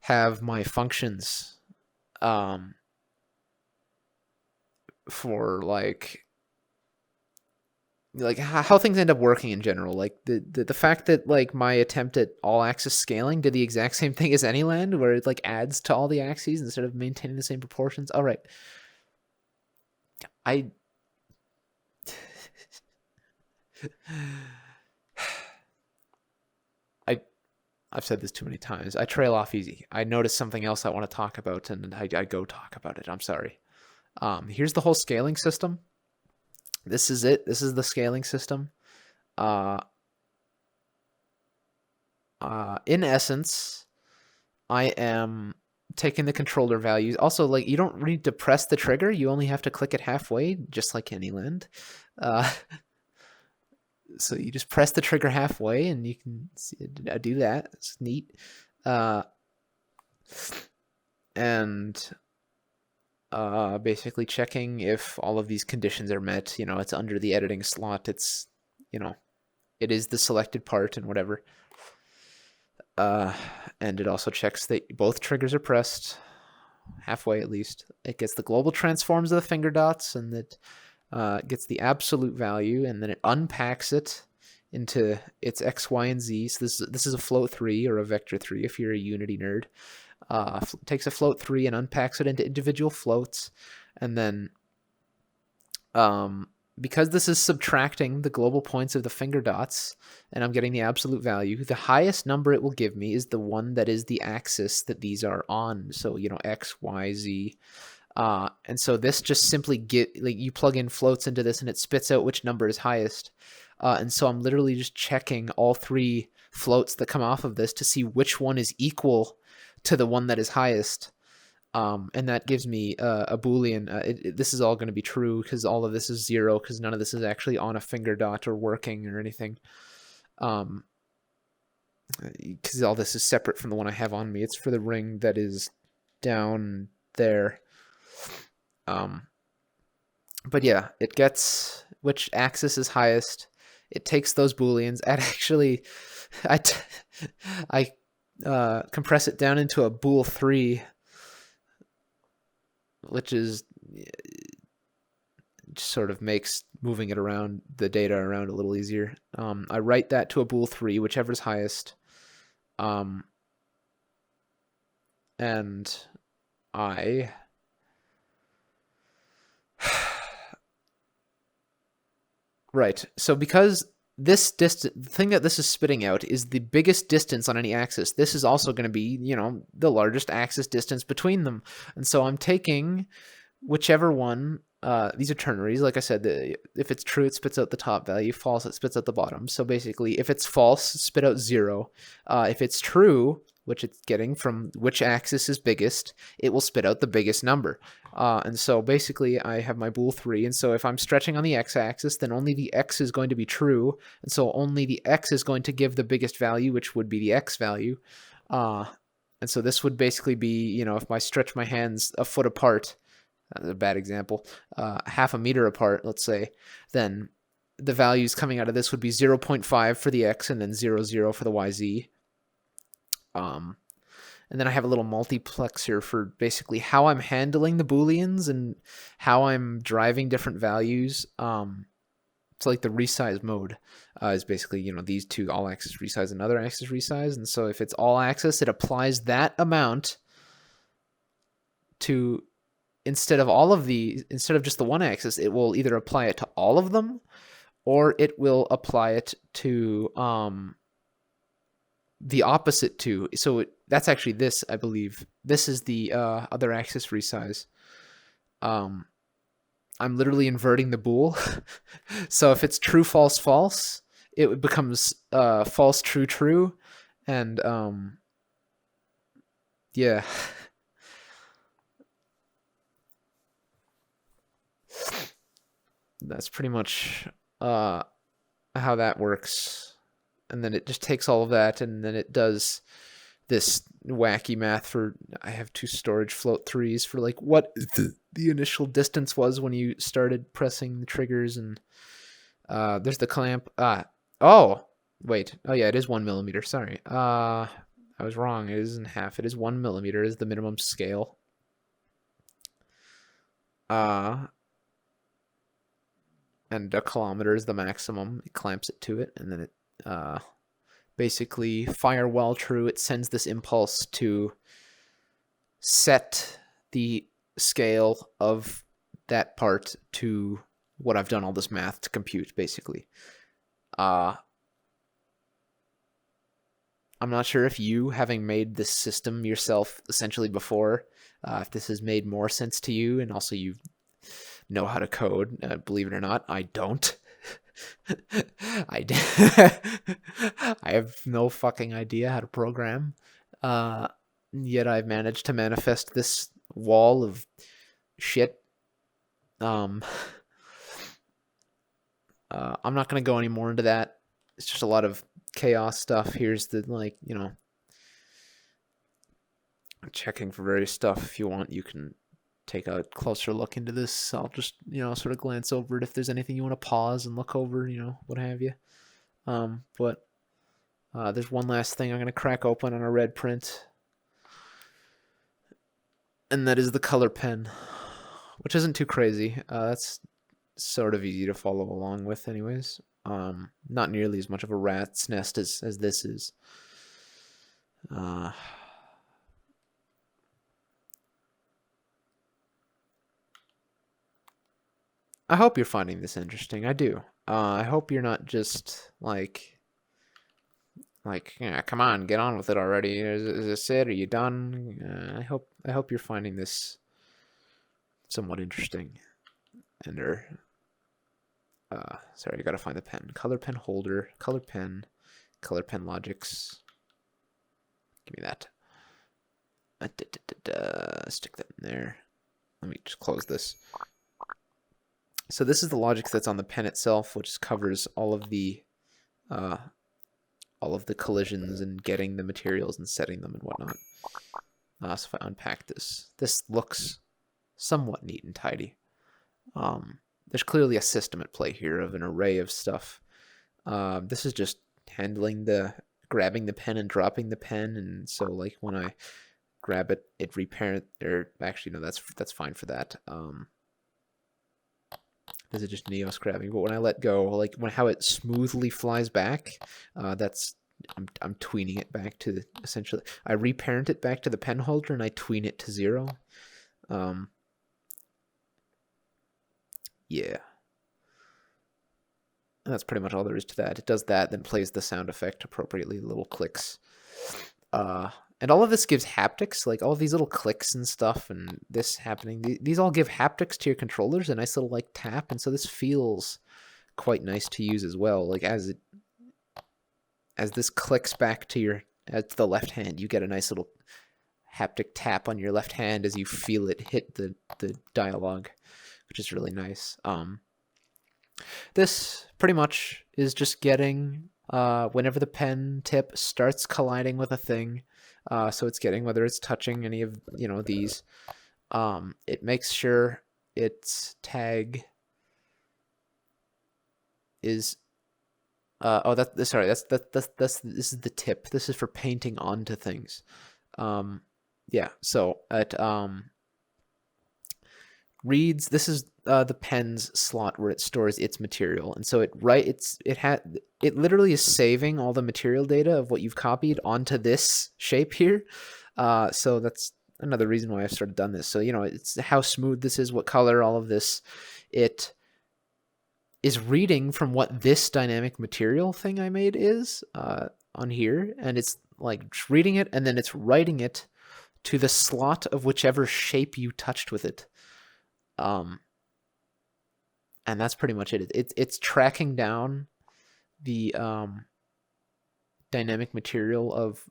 have my functions for like how things end up working in general. Like the fact that like my attempt at all axis scaling did the exact same thing as Anyland, where it like adds to all the axes instead of maintaining the same proportions. All right. I've said this too many times. I trail off easy. I notice something else I want to talk about, and I go talk about it. I'm sorry. Here's the whole scaling system. This is it. This is the scaling system. In essence, I am taking the controller values. Also, like, you don't need to press the trigger. You only have to click it halfway, just like Anyland. So you just press the trigger halfway, and you can do that. It's neat. And basically checking if all of these conditions are met. You know, it's under the editing slot. It's, you know, it is the selected part and whatever. And it also checks that both triggers are pressed halfway at least. It gets the global transforms of the finger dots, and that gets the absolute value, and then it unpacks it into its X, Y, and Z. So this is a float 3 or a vector 3 if you're a Unity nerd. Takes a float 3 and unpacks it into individual floats, and then because this is subtracting the global points of the finger dots, and I'm getting the absolute value, the highest number it will give me is the one that is the axis that these are on. So, you know, X, Y, Z. And so this just simply you plug in floats into this and it spits out which number is highest. And so I'm literally just checking all 3 floats that come off of this to see which one is equal to the one that is highest. And that gives me a Boolean. This is all going to be true because all of this is 0, because none of this is actually on a finger dot or working or anything. Because all this is separate from the one I have on me. It's for the ring that is down there. But yeah, it gets which axis is highest. It takes those Booleans and actually I compress it down into a bool 3, which is just sort of makes moving it around, the data around, a little easier. I write that to a bool 3, whichever's highest. And I right. So because this distance, the thing that this is spitting out is the biggest distance on any axis. This is also going to be, you know, the largest axis distance between them. And so I'm taking whichever one, these are ternaries. Like I said, if it's true, it spits out the top value. False, it spits out the bottom. So basically, if it's false, spit out 0. If it's true, which it's getting from which axis is biggest, it will spit out the biggest number. And so basically I have my bool 3, and so if I'm stretching on the x-axis, then only the x is going to be true, and so only the x is going to give the biggest value, which would be the x value. And so this would basically be, if I stretch my hands a foot apart, that's a bad example, half a meter apart, let's say, then the values coming out of this would be 0.5 for the x and then 0, 0 for the yz. And then I have a little multiplexer for basically how I'm handling the booleans and how I'm driving different values. It's like the resize mode is basically, these two all-axis resize and other axis resize. And so if it's all-axis, it applies that amount to, instead of just the one axis, it will either apply it to all of them, or it will apply it to the opposite to. So that's actually this, I believe. This is the other axis resize. I'm literally inverting the bool. So if it's true, false, false, it becomes false, true, true. And yeah. That's pretty much how that works. And then it just takes all of that, and then it does this wacky math for, I have 2 storage float 3s for like what the initial distance was when you started pressing the triggers, and there's the clamp. Oh, wait. Oh yeah, it is 1 millimeter. Sorry. I was wrong. It isn't half. It is 1 millimeter is the minimum scale. And a kilometer is the maximum. It clamps it to it, and then it basically, fire while true, it sends this impulse to set the scale of that part to what I've done all this math to compute, basically. I'm not sure if you, having made this system yourself essentially before, if this has made more sense to you, and also you know how to code. Believe it or not, I don't. I have no fucking idea how to program. Yet I've managed to manifest this wall of shit. I'm not going to go any more into that. It's just a lot of chaos stuff. Here's the, checking for various stuff. If you want, you can take a closer look into this. I'll just, sort of glance over it if there's anything you want to pause and look over, what have you. But there's one last thing I'm going to crack open on a red print. And that is the color pen, which isn't too crazy. That's sort of easy to follow along with anyways. Not nearly as much of a rat's nest as this is. I hope you're finding this interesting. I do. I hope you're not just like, yeah, come on, get on with it already. Is this it? Are you done? I hope you're finding this somewhat interesting. And sorry, I gotta find the pen. Color pen holder, color pen logics. Give me that. Stick that in there. Let me just close this. So this is the logic that's on the pen itself, which covers all of the collisions and getting the materials and setting them and whatnot. So if I unpack this looks somewhat neat and tidy. There's clearly a system at play here of an array of stuff. This is just handling grabbing the pen and dropping the pen, and so like when I grab it, it reparent, or actually no, that's fine for that. This is just Neos grabbing, but when I let go, like how it smoothly flies back, that's I'm tweening it back to essentially. I reparent it back to the pen holder and I tween it to 0. Yeah. And that's pretty much all there is to that. It does that, then plays the sound effect appropriately, little clicks. And all of this gives haptics, like all of these little clicks and stuff, and this happening. These all give haptics to your controllers, a nice little like tap, and so this feels quite nice to use as well. Like as this clicks back to your to the left hand. You get a nice little haptic tap on your left hand as you feel it hit the dialogue, which is really nice. This pretty much is just getting whenever the pen tip starts colliding with a thing, so it's getting whether it's touching any of these. It makes sure its tag is sorry, that's this is the tip. This is for painting onto things. Yeah, so it reads. This is the pen's slot where it stores its material, and so it literally is saving all the material data of what you've copied onto this shape here. So that's another reason why I've sort of done this. So it's how smooth this is, what color, all of this. It is reading from what this dynamic material thing I made is on here, and it's like reading it, and then it's writing it to the slot of whichever shape you touched with it. And that's pretty much it. It's tracking down the dynamic material of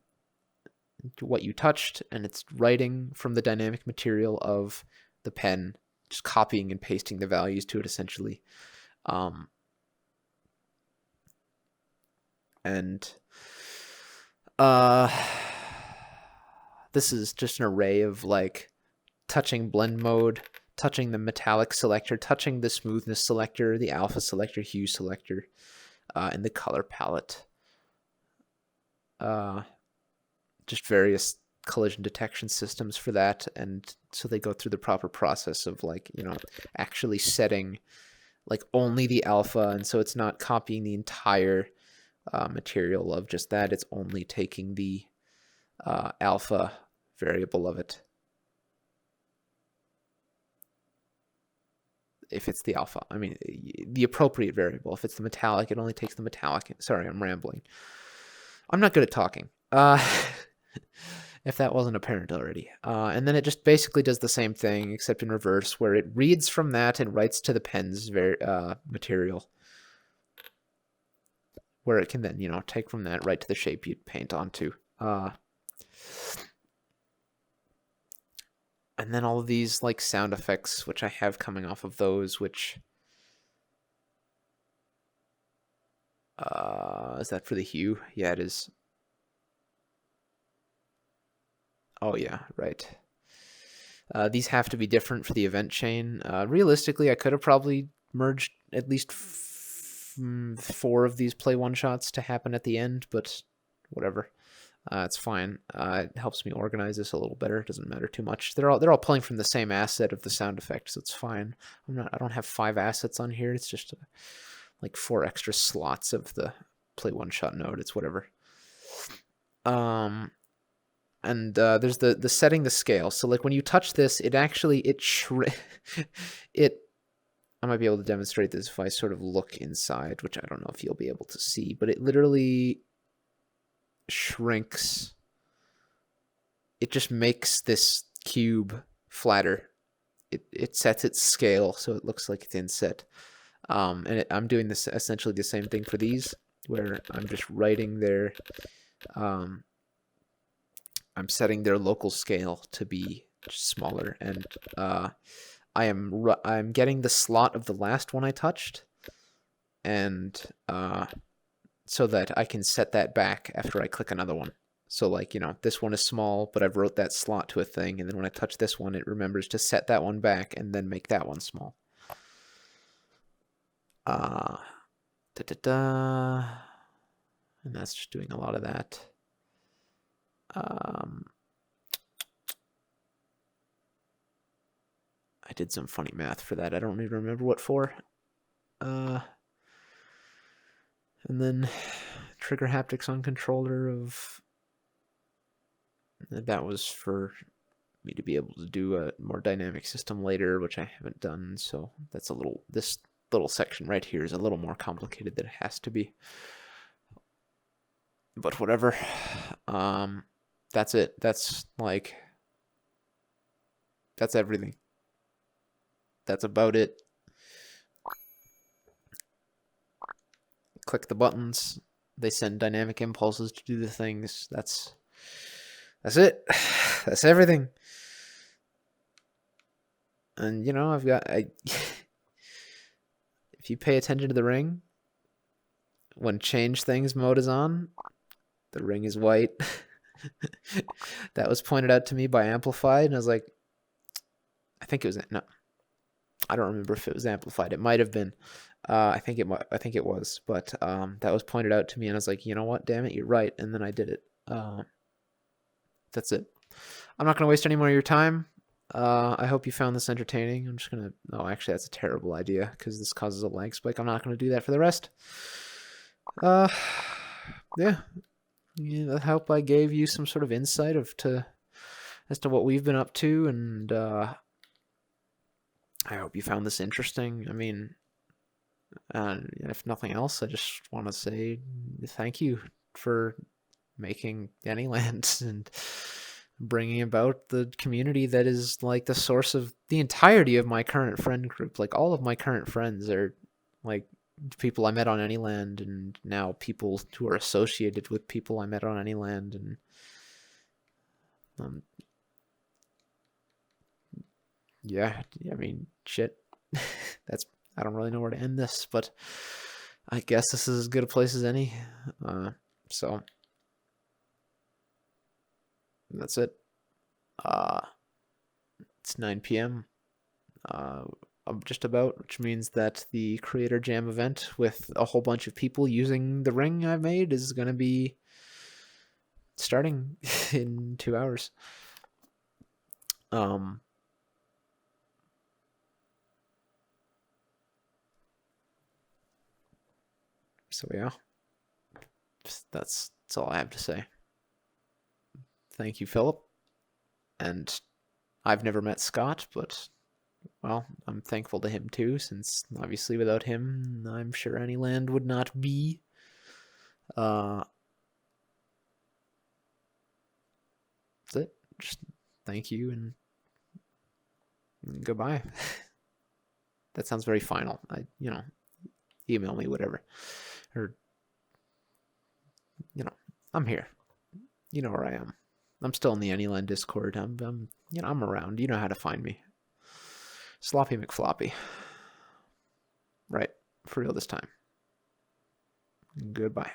what you touched, and it's writing from the dynamic material of the pen, just copying and pasting the values to it essentially. And this is just an array of like touching blend mode, touching the metallic selector, touching the smoothness selector, the alpha selector, hue selector, and the color palette. Just various collision detection systems for that, and so they go through the proper process of like actually setting like only the alpha, and so it's not copying the entire material of just that. It's only taking the alpha variable of it. If it's the alpha, I mean the appropriate variable. If it's the metallic, it only takes the metallic. Sorry, I'm rambling. I'm not good at talking. If that wasn't apparent already. And then it just basically does the same thing, except in reverse, where it reads from that and writes to the pen's material, where it can then, take from that right to the shape you'd paint onto. And then all of these like sound effects, which I have coming off of those, which is that for the hue? Yeah, it is. Oh yeah, right. These have to be different for the event chain. Realistically, I could have probably merged at least 4 of these play one shots to happen at the end, but whatever. It's fine. It helps me organize this a little better. It doesn't matter too much. They're all pulling from the same asset of the sound effect, so it's fine. I don't have 5 assets on here. It's just like 4 extra slots of the play one shot node. It's whatever. And there's the setting the scale. So like when you touch this, it actually I might be able to demonstrate this if I sort of look inside, which I don't know if you'll be able to see, but it literally shrinks. It just makes this cube flatter. It sets its scale so it looks like it's inset. And I'm doing this essentially the same thing for these, where I'm just writing their I'm setting their local scale to be smaller, and I'm getting the slot of the last one I touched, and so that I can set that back after I click another one. So like this one is small, but I've wrote that slot to a thing, and then when I touch this one, it remembers to set that one back and then make that one small. And that's just doing a lot of that. I did some funny math for that. I don't even remember what for. And then trigger haptics on controller of that was for me to be able to do a more dynamic system later, which I haven't done. So that's this little section right here is a little more complicated than it has to be. But whatever. That's it. That's everything. That's about it. Click the buttons. They send dynamic impulses to do the things. That's it. That's everything. And you know, if you pay attention to the ring, when change things mode is on, the ring is white. That was pointed out to me by Amplified, and I was like, I think it was no, I don't remember if it was Amplified. It might have been. I think it was, but that was pointed out to me, and I was like, you know what? Damn it, you're right. And then I did it. That's it. I'm not gonna waste any more of your time. I hope you found this entertaining. I'm just gonna. Oh, actually, that's a terrible idea because this causes a lag spike. I'm not gonna do that for the rest. Yeah. I hope I gave you some sort of insight as to what we've been up to, and I hope you found this interesting. I mean, if nothing else, I just want to say thank you for making Anyland and bringing about the community that is like the source of the entirety of my current friend group. Like all of my current friends are like people I met on Anyland, and now people who are associated with people I met on Anyland, and yeah, I mean, shit. That's I don't really know where to end this, but I guess this is as good a place as any. So that's it. It's 9 p.m. Just about, which means that the Creator Jam event with a whole bunch of people using the ring I made is going to be starting in 2 hours. So yeah, that's all I have to say. Thank you, Philip. And I've never met Scott, but well, I'm thankful to him too, since obviously without him, I'm sure Anyland would not be. That's it. Just thank you and goodbye. That sounds very final. Email me, whatever. Or, I'm here. You know where I am. I'm still in the Anyland Discord. I'm around. You know how to find me. Sloppy McFloppy. Right. For real this time. Goodbye.